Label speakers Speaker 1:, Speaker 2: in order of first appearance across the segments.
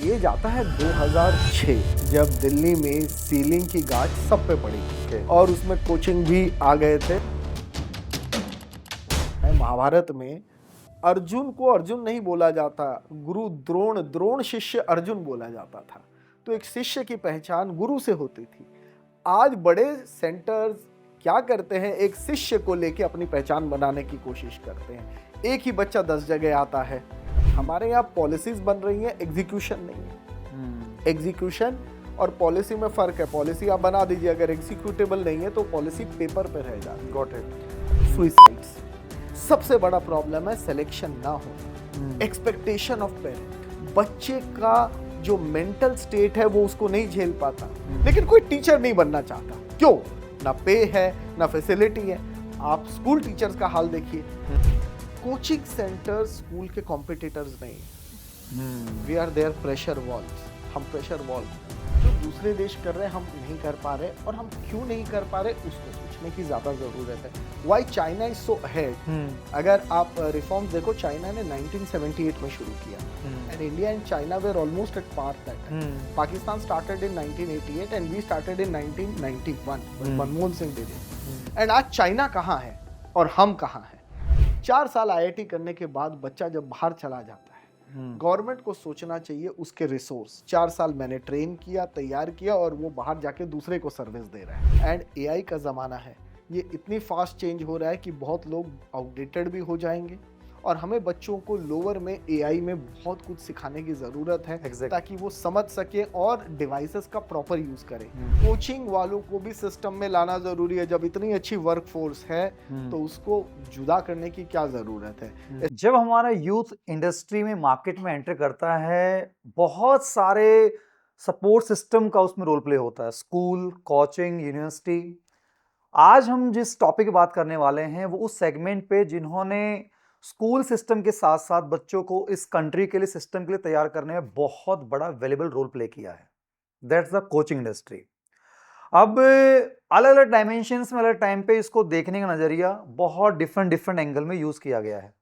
Speaker 1: ये जाता है 2006 जब दिल्ली में सीलिंग की गाज सब पे पड़ी थी और उसमें कोचिंग भी आ गए थे। महाभारत में अर्जुन को अर्जुन नहीं बोला जाता, गुरु द्रोण, द्रोण शिष्य अर्जुन बोला जाता था। तो एक शिष्य की पहचान गुरु से होती थी। आज बड़े सेंटर्स क्या करते हैं, एक शिष्य को लेके अपनी पहचान बनाने की कोशिश करते हैं। एक ही बच्चा 10 जगह आता है। हमारे यहाँ पॉलिसीज बन रही हैं, एग्जीक्यूशन नहीं है। एग्जीक्यूशन और पॉलिसी में फर्क है। पॉलिसी आप बना दीजिए, अगर एग्जीक्यूटेबल नहीं है तो पॉलिसी पेपर पे रह जाती है।
Speaker 2: Got it.
Speaker 1: सुइसाइड्स सबसे बड़ा प्रॉब्लम है, सिलेक्शन ना हो, एक्सपेक्टेशन ऑफ पेरेंट। बच्चे का जो मेंटल स्टेट है वो उसको नहीं झेल पाता, लेकिन कोई टीचर नहीं बनना चाहता। क्यों? ना पे है ना फैसिलिटी है। आप स्कूल टीचर्स का हाल देखिए। कोचिंग सेंटर स्कूल के कॉम्पिटिटर्स नहीं। We are their pressure walls. हम प्रेशर वॉल जो दूसरे देश कर रहे हैं हम नहीं कर पा रहे, और हम क्यों नहीं कर पा रहे उसको सोचने की ज्यादा जरूरत है। Why China is so ahead. अगर आप रिफॉर्म्स देखो, चाइना ने 1978 में शुरू किया and India and China were almost at par that. Pakistan started in 1988 and we started in 1991 Manmohan Singh did it. And आज चाइना कहाँ है और हम कहाँ हैं? 4 साल आईआईटी करने के बाद बच्चा जब बाहर चला जाता है, गवर्नमेंट को सोचना चाहिए उसके रिसोर्स। 4 साल मैंने ट्रेन किया, तैयार किया, और वो बाहर जाके दूसरे को सर्विस दे रहा है। एंड एआई का ज़माना है, ये इतनी फास्ट चेंज हो रहा है कि बहुत लोग आउटडेटेड भी हो जाएंगे, और हमें बच्चों को लोअर में एआई में बहुत कुछ सिखाने की ज़रूरत है। ताकि वो समझ सके और डिवाइसेस का प्रॉपर यूज़ करें। कोचिंग वालों को भी सिस्टम में लाना ज़रूरी है। जब इतनी अच्छी वर्कफोर्स है तो उसको जुदा करने की क्या ज़रूरत है?
Speaker 2: जब हमारा यूथ इंडस्ट्री में मार्केट में एंटर करता है, बहुत सारे सपोर्ट सिस्टम का उसमें रोल प्ले होता है। School, coaching, university. आज हम जिस टॉपिक की बात करने वाले हैं वो उस सेगमेंट पे जिन्होंने स्कूल सिस्टम के साथ साथ बच्चों को इस कंट्री के लिए, सिस्टम के लिए तैयार करने में बहुत बड़ा वैल्यूएबल रोल प्ले किया है। That's the coaching industry. अब अलग अलग डायमेंशंस में, अलग टाइम पे इसको देखने का नजरिया बहुत डिफरेंट एंगल में यूज किया गया है।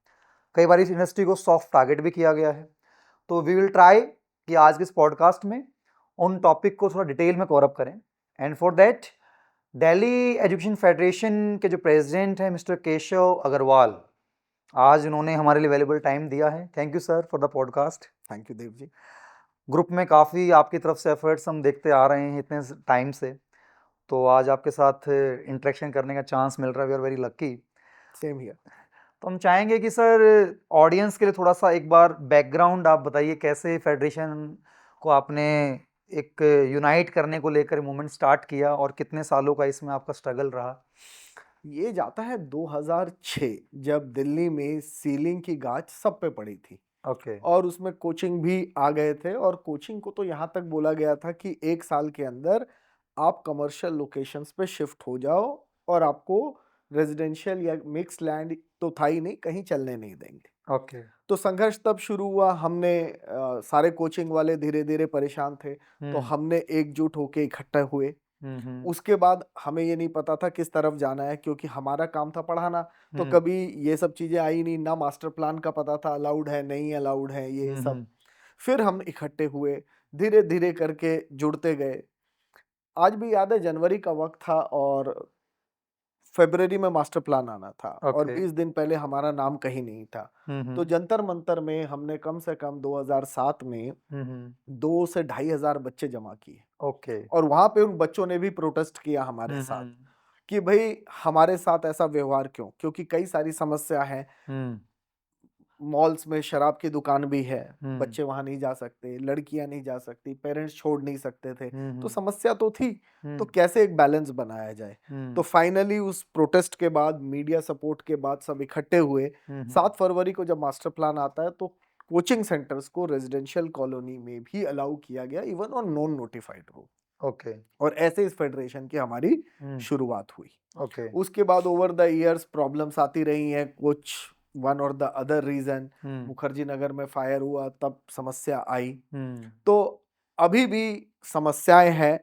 Speaker 2: कई बार इस इंडस्ट्री को सॉफ्ट टारगेट भी किया गया है। तो वी विल ट्राई कि आज के इस पॉडकास्ट में उन टॉपिक को थोड़ा डिटेल में कवर अप करें। And for that Delhi education federation के जो प्रेसिडेंट हैं मिस्टर केशव अग्रवाल, आज उन्होंने हमारे लिए वैल्यूएबल टाइम दिया है। Thank you sir for the podcast.
Speaker 1: Thank you Dev ji.
Speaker 2: Group में काफ़ी आपकी तरफ से एफर्ट्स हम देखते आ रहे हैं इतने टाइम से, तो आज आपके साथ इंटरेक्शन करने का चांस मिल रहा है। We are very lucky.
Speaker 1: Same here.
Speaker 2: तो हम चाहेंगे कि सर ऑडियंस के लिए थोड़ा सा एक बार बैकग्राउंड आप बताइए, कैसे फेडरेशन को आपने एक यूनाइट करने को लेकर मूवमेंट स्टार्ट किया और कितने सालों का इसमें आपका स्ट्रगल रहा।
Speaker 1: ये जाता है 2006 जब दिल्ली में सीलिंग की गाज सब पे पड़ी थी।
Speaker 2: ओके।
Speaker 1: और उसमें कोचिंग भी आ गए थे, और कोचिंग को तो यहाँ तक बोला गया था कि 1 साल के अंदर आप कमर्शियल लोकेशंस पे शिफ्ट हो जाओ और आपको रेजिडेंशियल या मिक्स लैंड तो था ही नहीं, कहीं चलने नहीं देंगे।
Speaker 2: ओके।
Speaker 1: तो संघर्ष तब शुरू हुआ। हमने सारे कोचिंग वाले धीरे धीरे परेशान थे, तो हमने एकजुट होके इकट्ठे हुए। उसके बाद हमें ये नहीं पता था किस तरफ जाना है, क्योंकि हमारा काम था पढ़ाना। तो कभी ये सब चीजें आई नहीं, ना मास्टर प्लान का पता था, अलाउड है नहीं अलाउड है ये सब। फिर हम इकट्ठे हुए, धीरे धीरे करके जुड़ते गए। आज भी याद है, जनवरी का वक्त था और फरवरी में मास्टर प्लान आना था, और 20 दिन पहले हमारा नाम कहीं नहीं था। तो जंतर मंतर में हमने कम से कम 2007 में 2 से 2,500 बच्चे जमा किए।
Speaker 2: ओके।
Speaker 1: और वहां पे उन बच्चों ने भी प्रोटेस्ट किया हमारे साथ कि भाई हमारे साथ ऐसा व्यवहार क्यों, क्योंकि कई सारी समस्या है। मॉल्स में शराब की दुकान भी है, बच्चे वहां नहीं जा सकते, लड़कियां नहीं जा सकती, पेरेंट्स छोड़ नहीं सकते थे। तो समस्या तो थी। तो कैसे एक बैलेंस बनाया जाए? तो फाइनली उस प्रोटेस्ट के बाद, मीडिया सपोर्ट के बाद सब इकट्ठे हुए। 7 फरवरी को जब मास्टर प्लान आता है तो कोचिंग सेंटर्स को रेजिडेंशियल कॉलोनी में भी अलाउ किया गया, even on non notified road.
Speaker 2: Okay.
Speaker 1: और ऐसे इस फेडरेशन की हमारी शुरुआत हुई।
Speaker 2: ओके।
Speaker 1: उसके बाद ओवर द इयर्स प्रॉब्लम्स आती रही हैं, कुछ वन और the other reason. Mukherjee Nagar में फायर हुआ, तब समस्या आई। तो अभी भी समस्याएं हैं,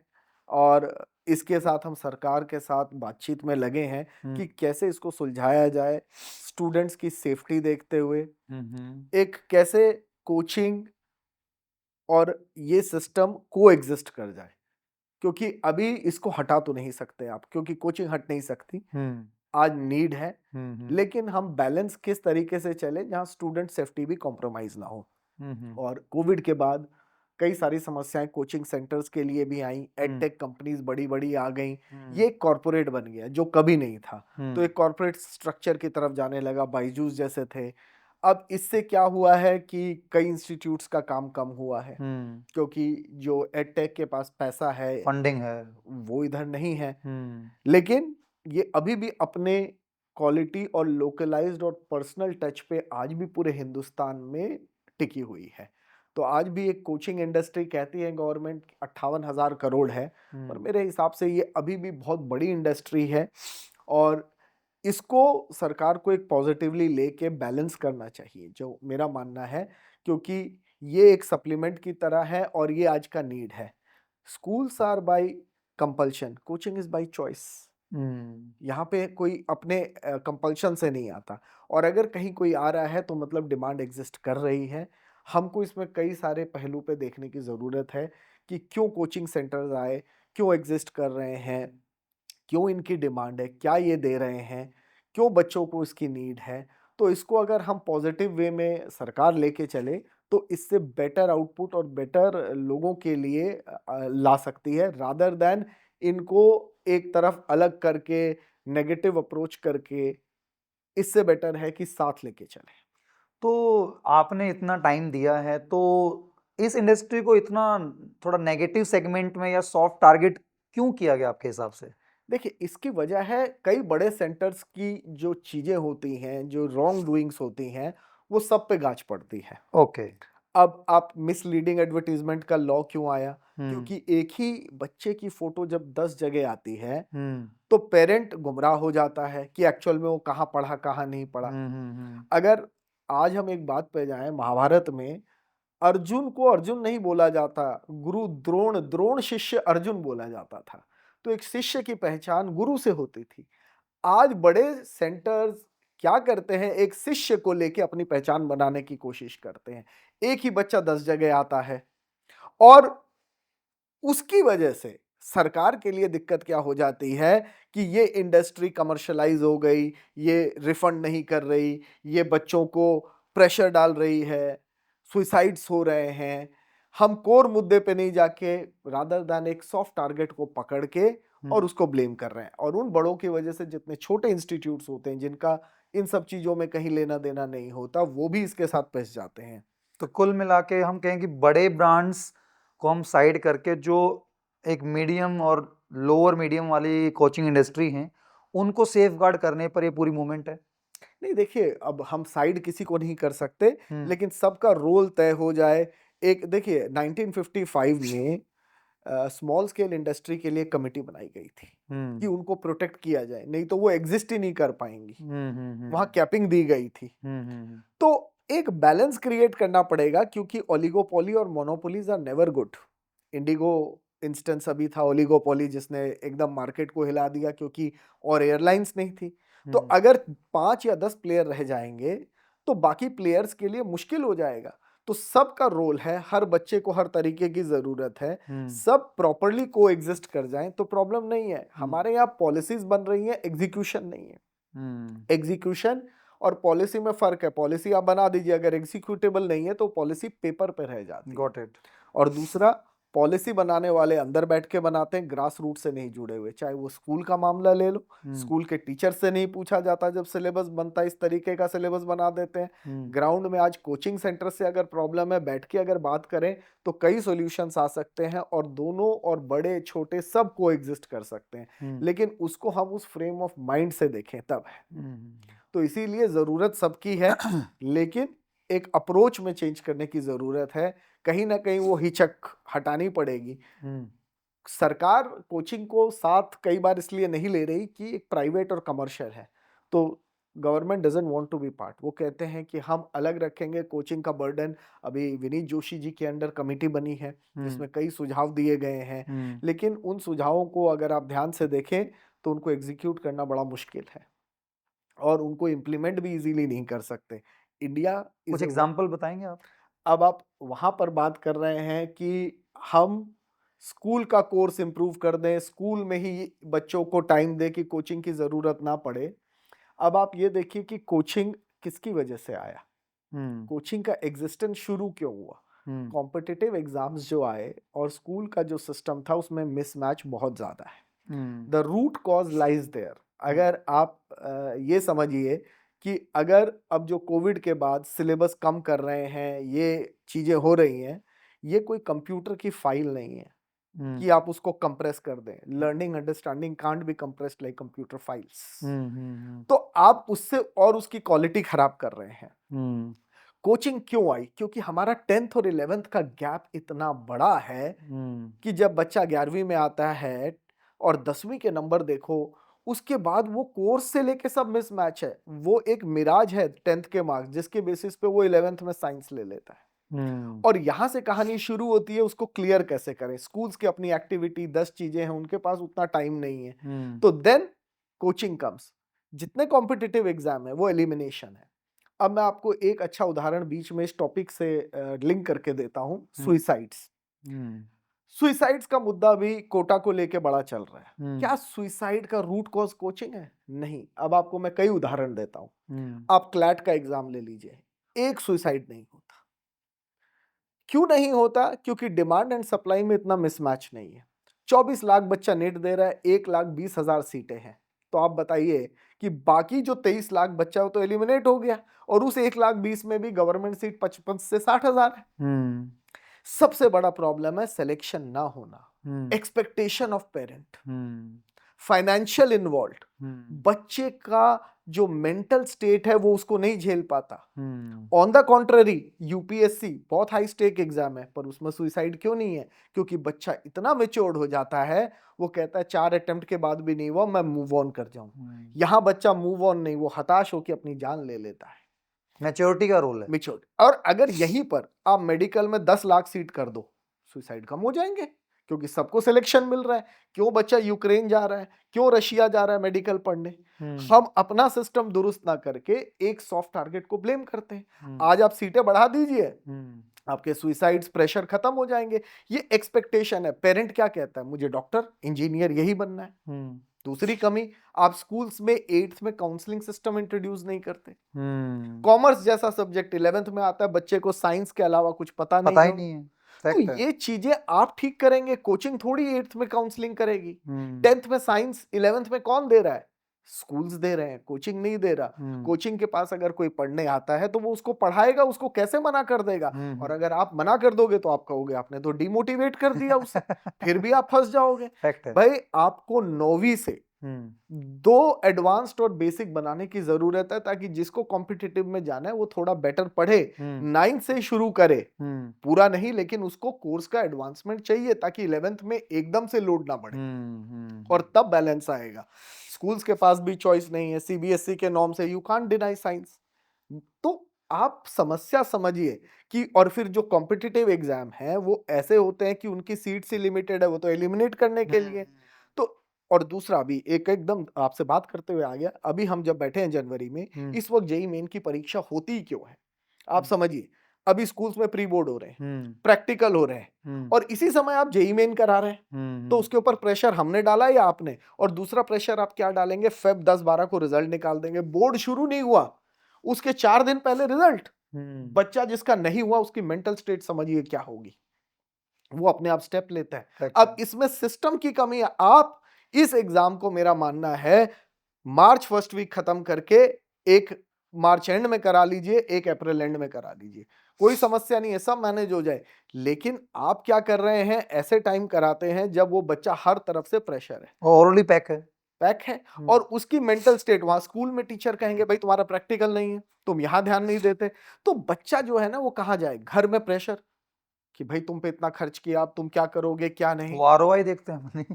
Speaker 1: और इसके साथ हम सरकार के साथ बातचीत में लगे हैं कि कैसे इसको सुलझाया जाए, स्टूडेंट्स की सेफ्टी देखते हुए। एक कैसे कोचिंग और ये सिस्टम को एग्जिस्ट कर जाए, क्योंकि अभी इसको हटा तो नहीं सकते आप, क्योंकि कोचिंग हट नहीं सकती, आज नीड है। लेकिन हम बैलेंस किस तरीके से चले जहां स्टूडेंट सेफ्टी भी कॉम्प्रोमाइज ना हो। और कोविड के बाद कई सारी समस्याएं कोचिंग सेंटर्स के लिए भी आई, एडटेक कंपनीज बड़ी बड़ी आ गई, ये एक कॉर्पोरेट बन गया जो कभी नहीं था। तो एक कॉर्पोरेट स्ट्रक्चर की तरफ जाने लगा, बायजूस जैसे थे। अब इससे क्या हुआ है कि कई इंस्टीट्यूट्स का काम कम हुआ है, क्योंकि जो एडटेक के पास पैसा है,
Speaker 2: फंडिंग है,
Speaker 1: वो इधर नहीं है। लेकिन ये अभी भी अपने क्वालिटी और लोकलाइज्ड और पर्सनल टच पे आज भी पूरे हिंदुस्तान में टिकी हुई है। तो आज भी एक कोचिंग इंडस्ट्री कहती है गवर्नमेंट 58,000 करोड़ है, पर मेरे हिसाब से ये अभी भी बहुत बड़ी इंडस्ट्री है और इसको सरकार को एक पॉजिटिवली लेके बैलेंस करना चाहिए, जो मेरा मानना है, क्योंकि ये एक सप्लीमेंट की तरह है और ये आज का नीड है। Schools are by compulsion, coaching is by choice. यहाँ पे कोई अपने कंपल्शन से नहीं आता, और अगर कहीं कोई आ रहा है तो मतलब डिमांड एग्जिस्ट कर रही है। हमको इसमें कई सारे पहलू पे देखने की ज़रूरत है कि क्यों कोचिंग सेंटर्स आए, क्यों एग्जिस्ट कर रहे हैं, क्यों इनकी डिमांड है, क्या ये दे रहे हैं, क्यों बच्चों को इसकी नीड है। तो इसको अगर हम पॉजिटिव वे में सरकार लेके चले तो इससे बेटर आउटपुट और बेटर लोगों के लिए ला सकती है, रादर देन इनको एक तरफ अलग करके नेगेटिव अप्रोच करके। इससे बेटर है कि साथ लेके चलें।
Speaker 2: तो आपने इतना टाइम दिया है, तो इस इंडस्ट्री को इतना थोड़ा नेगेटिव सेगमेंट में या सॉफ्ट टारगेट क्यों किया गया आपके हिसाब से?
Speaker 1: देखिए, इसकी वजह है कई बड़े सेंटर्स की जो चीज़ें होती हैं, जो रॉन्ग डूइंग्स होती हैं, वो सब पे गाज पड़ती है।
Speaker 2: ओके।
Speaker 1: अब आप मिसलीडिंग एडवर्टीजमेंट का लॉ क्यों आया? क्योंकि एक ही बच्चे की फोटो जब 10 जगह आती है तो पेरेंट गुमराह हो जाता है कि एक्चुअल में वो कहाँ पढ़ा, कहाँ नहीं पढ़ा। अगर आज हम एक बात पे जाएं, महाभारत में अर्जुन को अर्जुन नहीं बोला जाता, गुरु द्रोण, द्रोण शिष्य अर्जुन बोला जाता था। तो एक शिष्य की पहचान गुरु से होती थी। आज बड़े सेंटर्स क्या करते हैं, एक शिष्य को लेके अपनी पहचान बनाने की कोशिश करते हैं। एक ही बच्चा 10 जगह आता है और उसकी वजह से सरकार के लिए दिक्कत क्या हो जाती है कि ये इंडस्ट्री कमर्शलाइज हो गई, ये रिफंड नहीं कर रही, ये बच्चों को प्रेशर डाल रही है, सुसाइड्स हो रहे हैं। हम कोर मुद्दे पे नहीं जाके रादर दैन एक सॉफ्ट टारगेट को पकड़ के और उसको ब्लेम कर रहे हैं, और उन बड़ों की वजह से जितने छोटे इंस्टीट्यूट्स होते हैं जिनका इन सब चीजों में कहीं लेना देना नहीं होता, वो भी इसके साथ फंस जाते हैं।
Speaker 2: तो कुल मिला के हम कहें कि बड़े ब्रांड्स को हम साइड करके जो एक मीडियम और लोअर मीडियम वाली कोचिंग इंडस्ट्री हैं, उनको सेफ गार्ड करने पर ये पूरी मूवमेंट है।
Speaker 1: नहीं, देखिए, अब हम साइड किसी को नहीं कर सकते, लेकिन सबका रोल तय हो जाए। एक देखिए 1955 में स्मॉल स्केल इंडस्ट्री के लिए कमेटी बनाई गई थी कि उनको प्रोटेक्ट किया जाए, नहीं तो वो एग्जिस्ट ही नहीं कर पाएंगी। वहां कैपिंग दी गई थी। तो एक बैलेंस क्रिएट करना पड़ेगा, क्योंकि ओलिगोपोली और monopolies are never good. IndiGo instance अभी था ओलिगोपोली, जिसने एकदम मार्केट को हिला दिया, क्योंकि और एयरलाइंस नहीं थी। तो अगर 5 या 10 प्लेयर रह जाएंगे तो बाकी प्लेयर्स के लिए मुश्किल हो जाएगा। तो सबका रोल है, हर बच्चे को हर तरीके की जरूरत है, सब प्रॉपरली को एग्जिस्ट कर जाएं तो प्रॉब्लम नहीं है। हमारे यहाँ पॉलिसीज बन रही है, एग्जीक्यूशन नहीं है। एग्जीक्यूशन और पॉलिसी में फर्क है। पॉलिसी आप बना दीजिए, अगर एग्जीक्यूटेबल नहीं है तो पॉलिसी पेपर पे रह जाती है।
Speaker 2: Got it.
Speaker 1: और दूसरा, पॉलिसी बनाने वाले अंदर बैठ के बनाते हैं, ग्रास रूट से नहीं जुड़े हुए। चाहे वो स्कूल का मामला ले लो, स्कूल के टीचर से नहीं पूछा जाता जब सिलेबस बनता है, इस तरीके का सिलेबस बना देते हैं। ग्राउंड में आज कोचिंग सेंटर से अगर प्रॉब्लम है, बैठ के अगर बात करें तो कई सॉल्यूशंस आ सकते हैं, और दोनों और बड़े छोटे सब को एग्जिस्ट कर सकते हैं। लेकिन उसको हम उस फ्रेम ऑफ माइंड से देखें तब है। तो इसीलिए जरूरत सबकी है, लेकिन एक अप्रोच में चेंज करने की जरूरत है। कहीं ना कहीं वो हिचक हटानी पड़ेगी। सरकार कोचिंग को साथ कई बार इसलिए नहीं ले रही कि एक प्राइवेट और कमर्शियल है, तो government doesn't want to be part. वो कहते हैं कि हम अलग रखेंगे कोचिंग का बर्डन। अभी विनीत जोशी जी के अंडर कमेटी बनी है जिसमें कई सुझाव दिए गए हैं, लेकिन उन सुझावों को अगर आप ध्यान से देखें तो उनको एग्जीक्यूट करना बड़ा मुश्किल है और उनको इम्प्लीमेंट भी इजीली नहीं कर सकते। इंडिया
Speaker 2: कुछ एग्जांपल बताएंगे आप?
Speaker 1: अब आप वहां पर बात कर रहे हैं कि हम स्कूल का कोर्स इंप्रूव कर दें, स्कूल में ही बच्चों को टाइम दें कि कोचिंग की जरूरत ना पड़े। अब आप ये देखिए कि कोचिंग किसकी वजह से आया,
Speaker 2: हम्म
Speaker 1: कोचिंग का एग्जिस्टेंस शुरू क्यों हुआ।
Speaker 2: हम्म
Speaker 1: कॉम्पिटिटिव एग्जाम्स जो आए और स्कूल का जो सिस्टम था उसमें मिसमैच बहुत ज्यादा है।
Speaker 2: Hmm
Speaker 1: the root cause lies there. अगर आप ये समझिए कि अगर अब जो कोविड के बाद सिलेबस कम कर रहे हैं, ये चीजें हो रही हैं, ये कोई कंप्यूटर की फाइल नहीं है कि आप उसको कंप्रेस कर दें। Learning understanding can't be compressed like computer files. तो आप उससे और उसकी क्वालिटी खराब कर रहे हैं।
Speaker 2: हम्म
Speaker 1: कोचिंग क्यों आई? क्योंकि हमारा 10th और 11th का गैप इतना बड़ा है
Speaker 2: हम्म
Speaker 1: कि जब बच्चा 11वीं में आता है और 10वीं के नंबर देखो, उसके बाद वो कोर्स से लेके सब मिसमैच है। वो एक मिराज है 10th के मार्क्स जिसके बेसिस पे वो 11th में साइंस ले लेता है। और यहां से कहानी शुरू होती है, उसको क्लियर कैसे करें। स्कूल्स की अपनी एक्टिविटी 10 चीजें हैं, उनके पास उतना टाइम नहीं है। तो देन कोचिंग कम्स। जितने कॉम्पिटिटिव एग्जाम है वो एलिमिनेशन है। अब मैं आपको एक अच्छा उदाहरण बीच में इस टॉपिक से लिंक करके देता हूं। सुइसाइड्स। सुइसाइड्स का मुद्दा भी कोटा को लेके बड़ा चल रहा है। क्या सुइसाइड का रूट कॉज कोचिंग है? नहीं। अब आपको मैं कई उदाहरण देता हूं। आप क्लैट का एग्जाम ले लीजिए, एक सुइसाइड नहीं होता। क्यों नहीं होता? क्योंकि डिमांड एंड सप्लाई में इतना मिसमैच नहीं है। 24 लाख बच्चा नेट दे रहा है, 1,20,000 सीटें हैं। तो आप बताइए कि बाकी जो 23 लाख बच्चा है वो तो एलिमिनेट हो गया, और उस 1,20,000 में भी गवर्नमेंट सीट 55 से 60,000 है। सबसे बड़ा प्रॉब्लम है सिलेक्शन ना होना, expectation of parent, financial involve. बच्चे का जो मेंटल स्टेट है वो उसको नहीं झेल पाता। ऑन द कॉन्ट्ररी, यूपीएससी बहुत हाई स्टेक एग्जाम है, पर उसमें सुइसाइड क्यों नहीं है? क्योंकि बच्चा इतना मेच्योर्ड हो जाता है, वो कहता है 4 अटेम्प्ट के बाद भी नहीं हुआ, मैं मूव ऑन कर जाऊं। यहां बच्चा मूव ऑन नहीं, वो हताश होकर अपनी जान ले लेता है।
Speaker 2: मैच्योरिटी का रोल है।
Speaker 1: मेच्योर्ड। और अगर यहीं पर आप मेडिकल में 10 लाख सीट कर दो, सुसाइड कम हो जाएंगे, क्योंकि सबको सिलेक्शन मिल रहा है। क्यों बच्चा यूक्रेन जा रहा है, क्यों रशिया जा रहा है मेडिकल पढ़ने? हम अपना सिस्टम दुरुस्त ना करके एक सॉफ्ट टारगेट को ब्लेम करते हैं। आज आप सीटें बढ़ा दीजिए, आपके सुइसाइड्स प्रेशर खत्म हो जाएंगे। ये एक्सपेक्टेशन है। पेरेंट क्या कहता है? मुझे डॉक्टर इंजीनियर यही बनना है। दूसरी कमी, आप स्कूल्स में 8th में काउंसलिंग सिस्टम इंट्रोड्यूस नहीं करते। कॉमर्स जैसा सब्जेक्ट 11th में आता है, बच्चे को साइंस के अलावा कुछ पता
Speaker 2: ही नहीं है।
Speaker 1: तो ये चीजें आप ठीक करेंगे। कोचिंग थोड़ी 8th में काउंसलिंग करेगी। 10th में साइंस 11th में कौन दे रहा है? स्कूल्स दे रहे हैं, कोचिंग नहीं दे रहा। कोचिंग के पास अगर कोई पढ़ने आता है तो वो उसको पढ़ाएगा, उसको कैसे मना कर देगा? और अगर आप मना कर दोगे तो आप कहोगे आपने तो डिमोटिवेट कर दिया उसे, फिर भी आप फंस जाओगे। भाई आपको 9वीं से 2 एडवांस्ड और बेसिक बनाने की जरूरत है, ताकि जिसको कॉम्पिटिटिव में जाना है वो थोड़ा बेटर पढ़े। 9th से शुरू करे, पूरा नहीं, लेकिन उसको कोर्स का एडवांसमेंट चाहिए, ताकि 11th में एकदम से लोड ना बढ़े, और तब बैलेंस आएगा। स्कूल्स के पास भी चॉइस नहीं है। सीबीएसई के नॉर्म से यू कांट डिनाई साइंस। तो आप समस्या समझिए कि, और फिर जो कॉम्पिटिटिव एग्जाम है वो ऐसे होते हैं कि उनकी सीट से लिमिटेड है, वो तो एलिमिनेट करने के लिए। तो और दूसरा भी एक एकदम आपसे बात करते हुए आ गया, अभी हम जब बैठे हैं जनवरी में, इस वक्त जेईई मेन की परीक्षा होती क्यों है? आप समझिए, अभी स्कूल्स में प्री बोर्ड हो रहे हैं, प्रैक्टिकल हो रहे हैं, और इसी समय आप जेईई मेन करा रहे हैं। तो उसके ऊपर प्रेशर हमने डाला या आपने? और दूसरा प्रेशर आप क्या डालेंगे? फेब 10-12 को रिजल्ट निकाल देंगे। बोर्ड शुरू नहीं हुआ, उसके 4 दिन पहले रिजल्ट। बच्चा जिसका नहीं हुआ उसकी मेंटल स्टेट समझिए क्या होगी। वो अपने आप स्टेप लेता है। अब इसमें सिस्टम की कमी है। आप इस एग्जाम को, मेरा मानना है, मार्च फर्स्ट वीक खत्म करके एक मार्च एंड में करा लीजिए, एक अप्रैल एंड में करा लीजिए, कोई समस्या नहीं है, सब मैनेज हो जाए। लेकिन आप क्या कर रहे हैं? ऐसे टाइम कराते हैं जब वो बच्चा हर तरफ से प्रेशर है,
Speaker 2: ऑलरेडी पैक है,
Speaker 1: और उसकी मेंटल स्टेट, वहां स्कूल में टीचर कहेंगे भाई तुम्हारा प्रैक्टिकल नहीं है, तुम यहां ध्यान नहीं देते। तो बच्चा जो है ना वो कहां जाए? घर में प्रेशर कि भाई तुम पे इतना खर्च किया, अब तुम क्या करोगे क्या नहीं।
Speaker 2: वो आरओआई देखते हैं।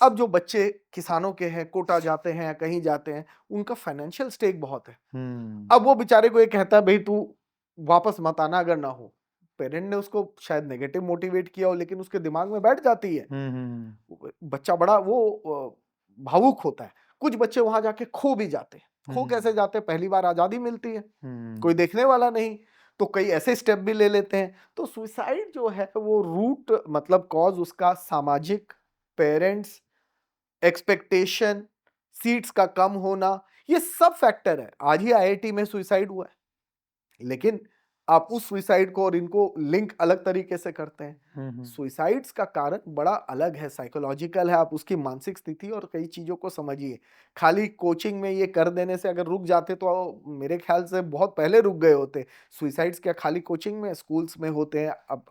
Speaker 1: अब जो बच्चे किसानों के हैं, कोटा जाते हैं, कहीं जाते हैं, उनका फाइनेंशियल स्टेक बहुत है। अब वो बेचारे को ये कहता है भाई तू वापस मत आना अगर ना हो। पेरेंट ने उसको शायद नेगेटिव मोटिवेट किया हो, लेकिन उसके दिमाग में बैठ जाती है। बच्चा बड़ा वो भावुक होता है। कुछ बच्चे वहां जाके खो भी जाते हैं। खो कैसे जाते हैं? पहली बार आजादी मिलती है, कोई देखने वाला नहीं, तो कई ऐसे स्टेप भी ले लेते हैं। तो सुसाइड जो है वो रूट मतलब कॉज उसका सामाजिक, पेरेंट्स, एक्सपेक्टेशन, सीट्स का कम होना, ये सब फैक्टर है। आज ही आईआईटी में सुसाइड हुआ है, लेकिन आप उस सुसाइड को और इनको लिंक अलग तरीके से करते हैं। सुसाइड्स का कारण बड़ा अलग है, साइकोलॉजिकल है। आप उसकी मानसिक स्थिति और कई चीजों को समझिए। खाली कोचिंग में ये कर देने से अगर रुक जाते तो मेरे ख्याल से बहुत पहले रुक गए होते। सुसाइड्स क्या खाली कोचिंग में, स्कूल्स में होते हैं। अब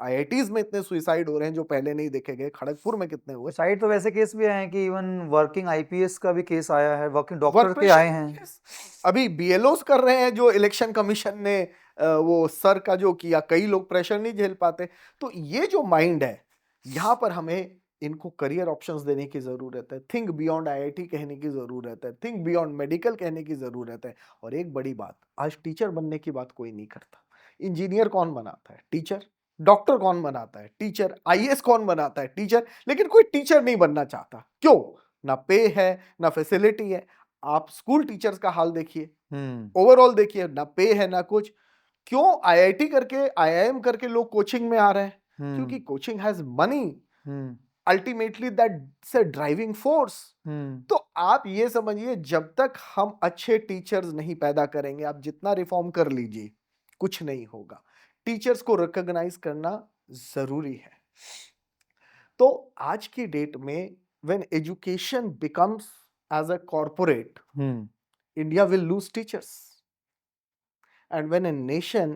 Speaker 1: आईआईटीज में इतने सुसाइड हो रहे हैं जो पहले नहीं देखे गए। खड़गपुर में कितने हुए?
Speaker 2: साइड तो वैसे केस भी आए हैं कि इवन वर्किंग आईपीएस का भी केस आया है, वर्किंग
Speaker 1: वर्क
Speaker 2: डॉक्टर के
Speaker 1: प्रेशर,
Speaker 2: आए हैं।
Speaker 1: yes। अभी बीएलओस कर रहे हैं जो इलेक्शन कमीशन ने वो सर का जो किया, कई लोग प्रेशर नहीं झेल पाते। तो ये जो माइंड है, यहाँ पर हमें इनको करियर ऑप्शंस देने की जरूरत है। थिंक बियॉन्ड आईआईटी कहने की जरूरत है, थिंक बियॉन्ड मेडिकल कहने की जरूरत है। और एक बड़ी बात, आज टीचर बनने की बात कोई नहीं करता। इंजीनियर कौन बनाता है? टीचर। डॉक्टर कौन बनाता है? टीचर। आईएएस कौन बनाता है? टीचर। लेकिन कोई टीचर नहीं बनना चाहता। क्यों? ना पे है, ना फैसिलिटी है। आप स्कूल टीचर्स का हाल देखिए, ओवरऑल देखिए, ना पे है ना कुछ। क्यों आईआईटी करके, आईआईएम करके लोग कोचिंग में आ रहे हैं? क्योंकि coaching has money, ultimately that's a driving force. तो आप ये समझिए, जब तक हम अच्छे टीचर्स नहीं पैदा करेंगे, आप जितना रिफॉर्म कर लीजिए कुछ नहीं होगा। टीचर्स को रिकॉग्नाइज करना जरूरी है। तो आज की डेट में when education becomes as a corporate, India will lose teachers. And when a nation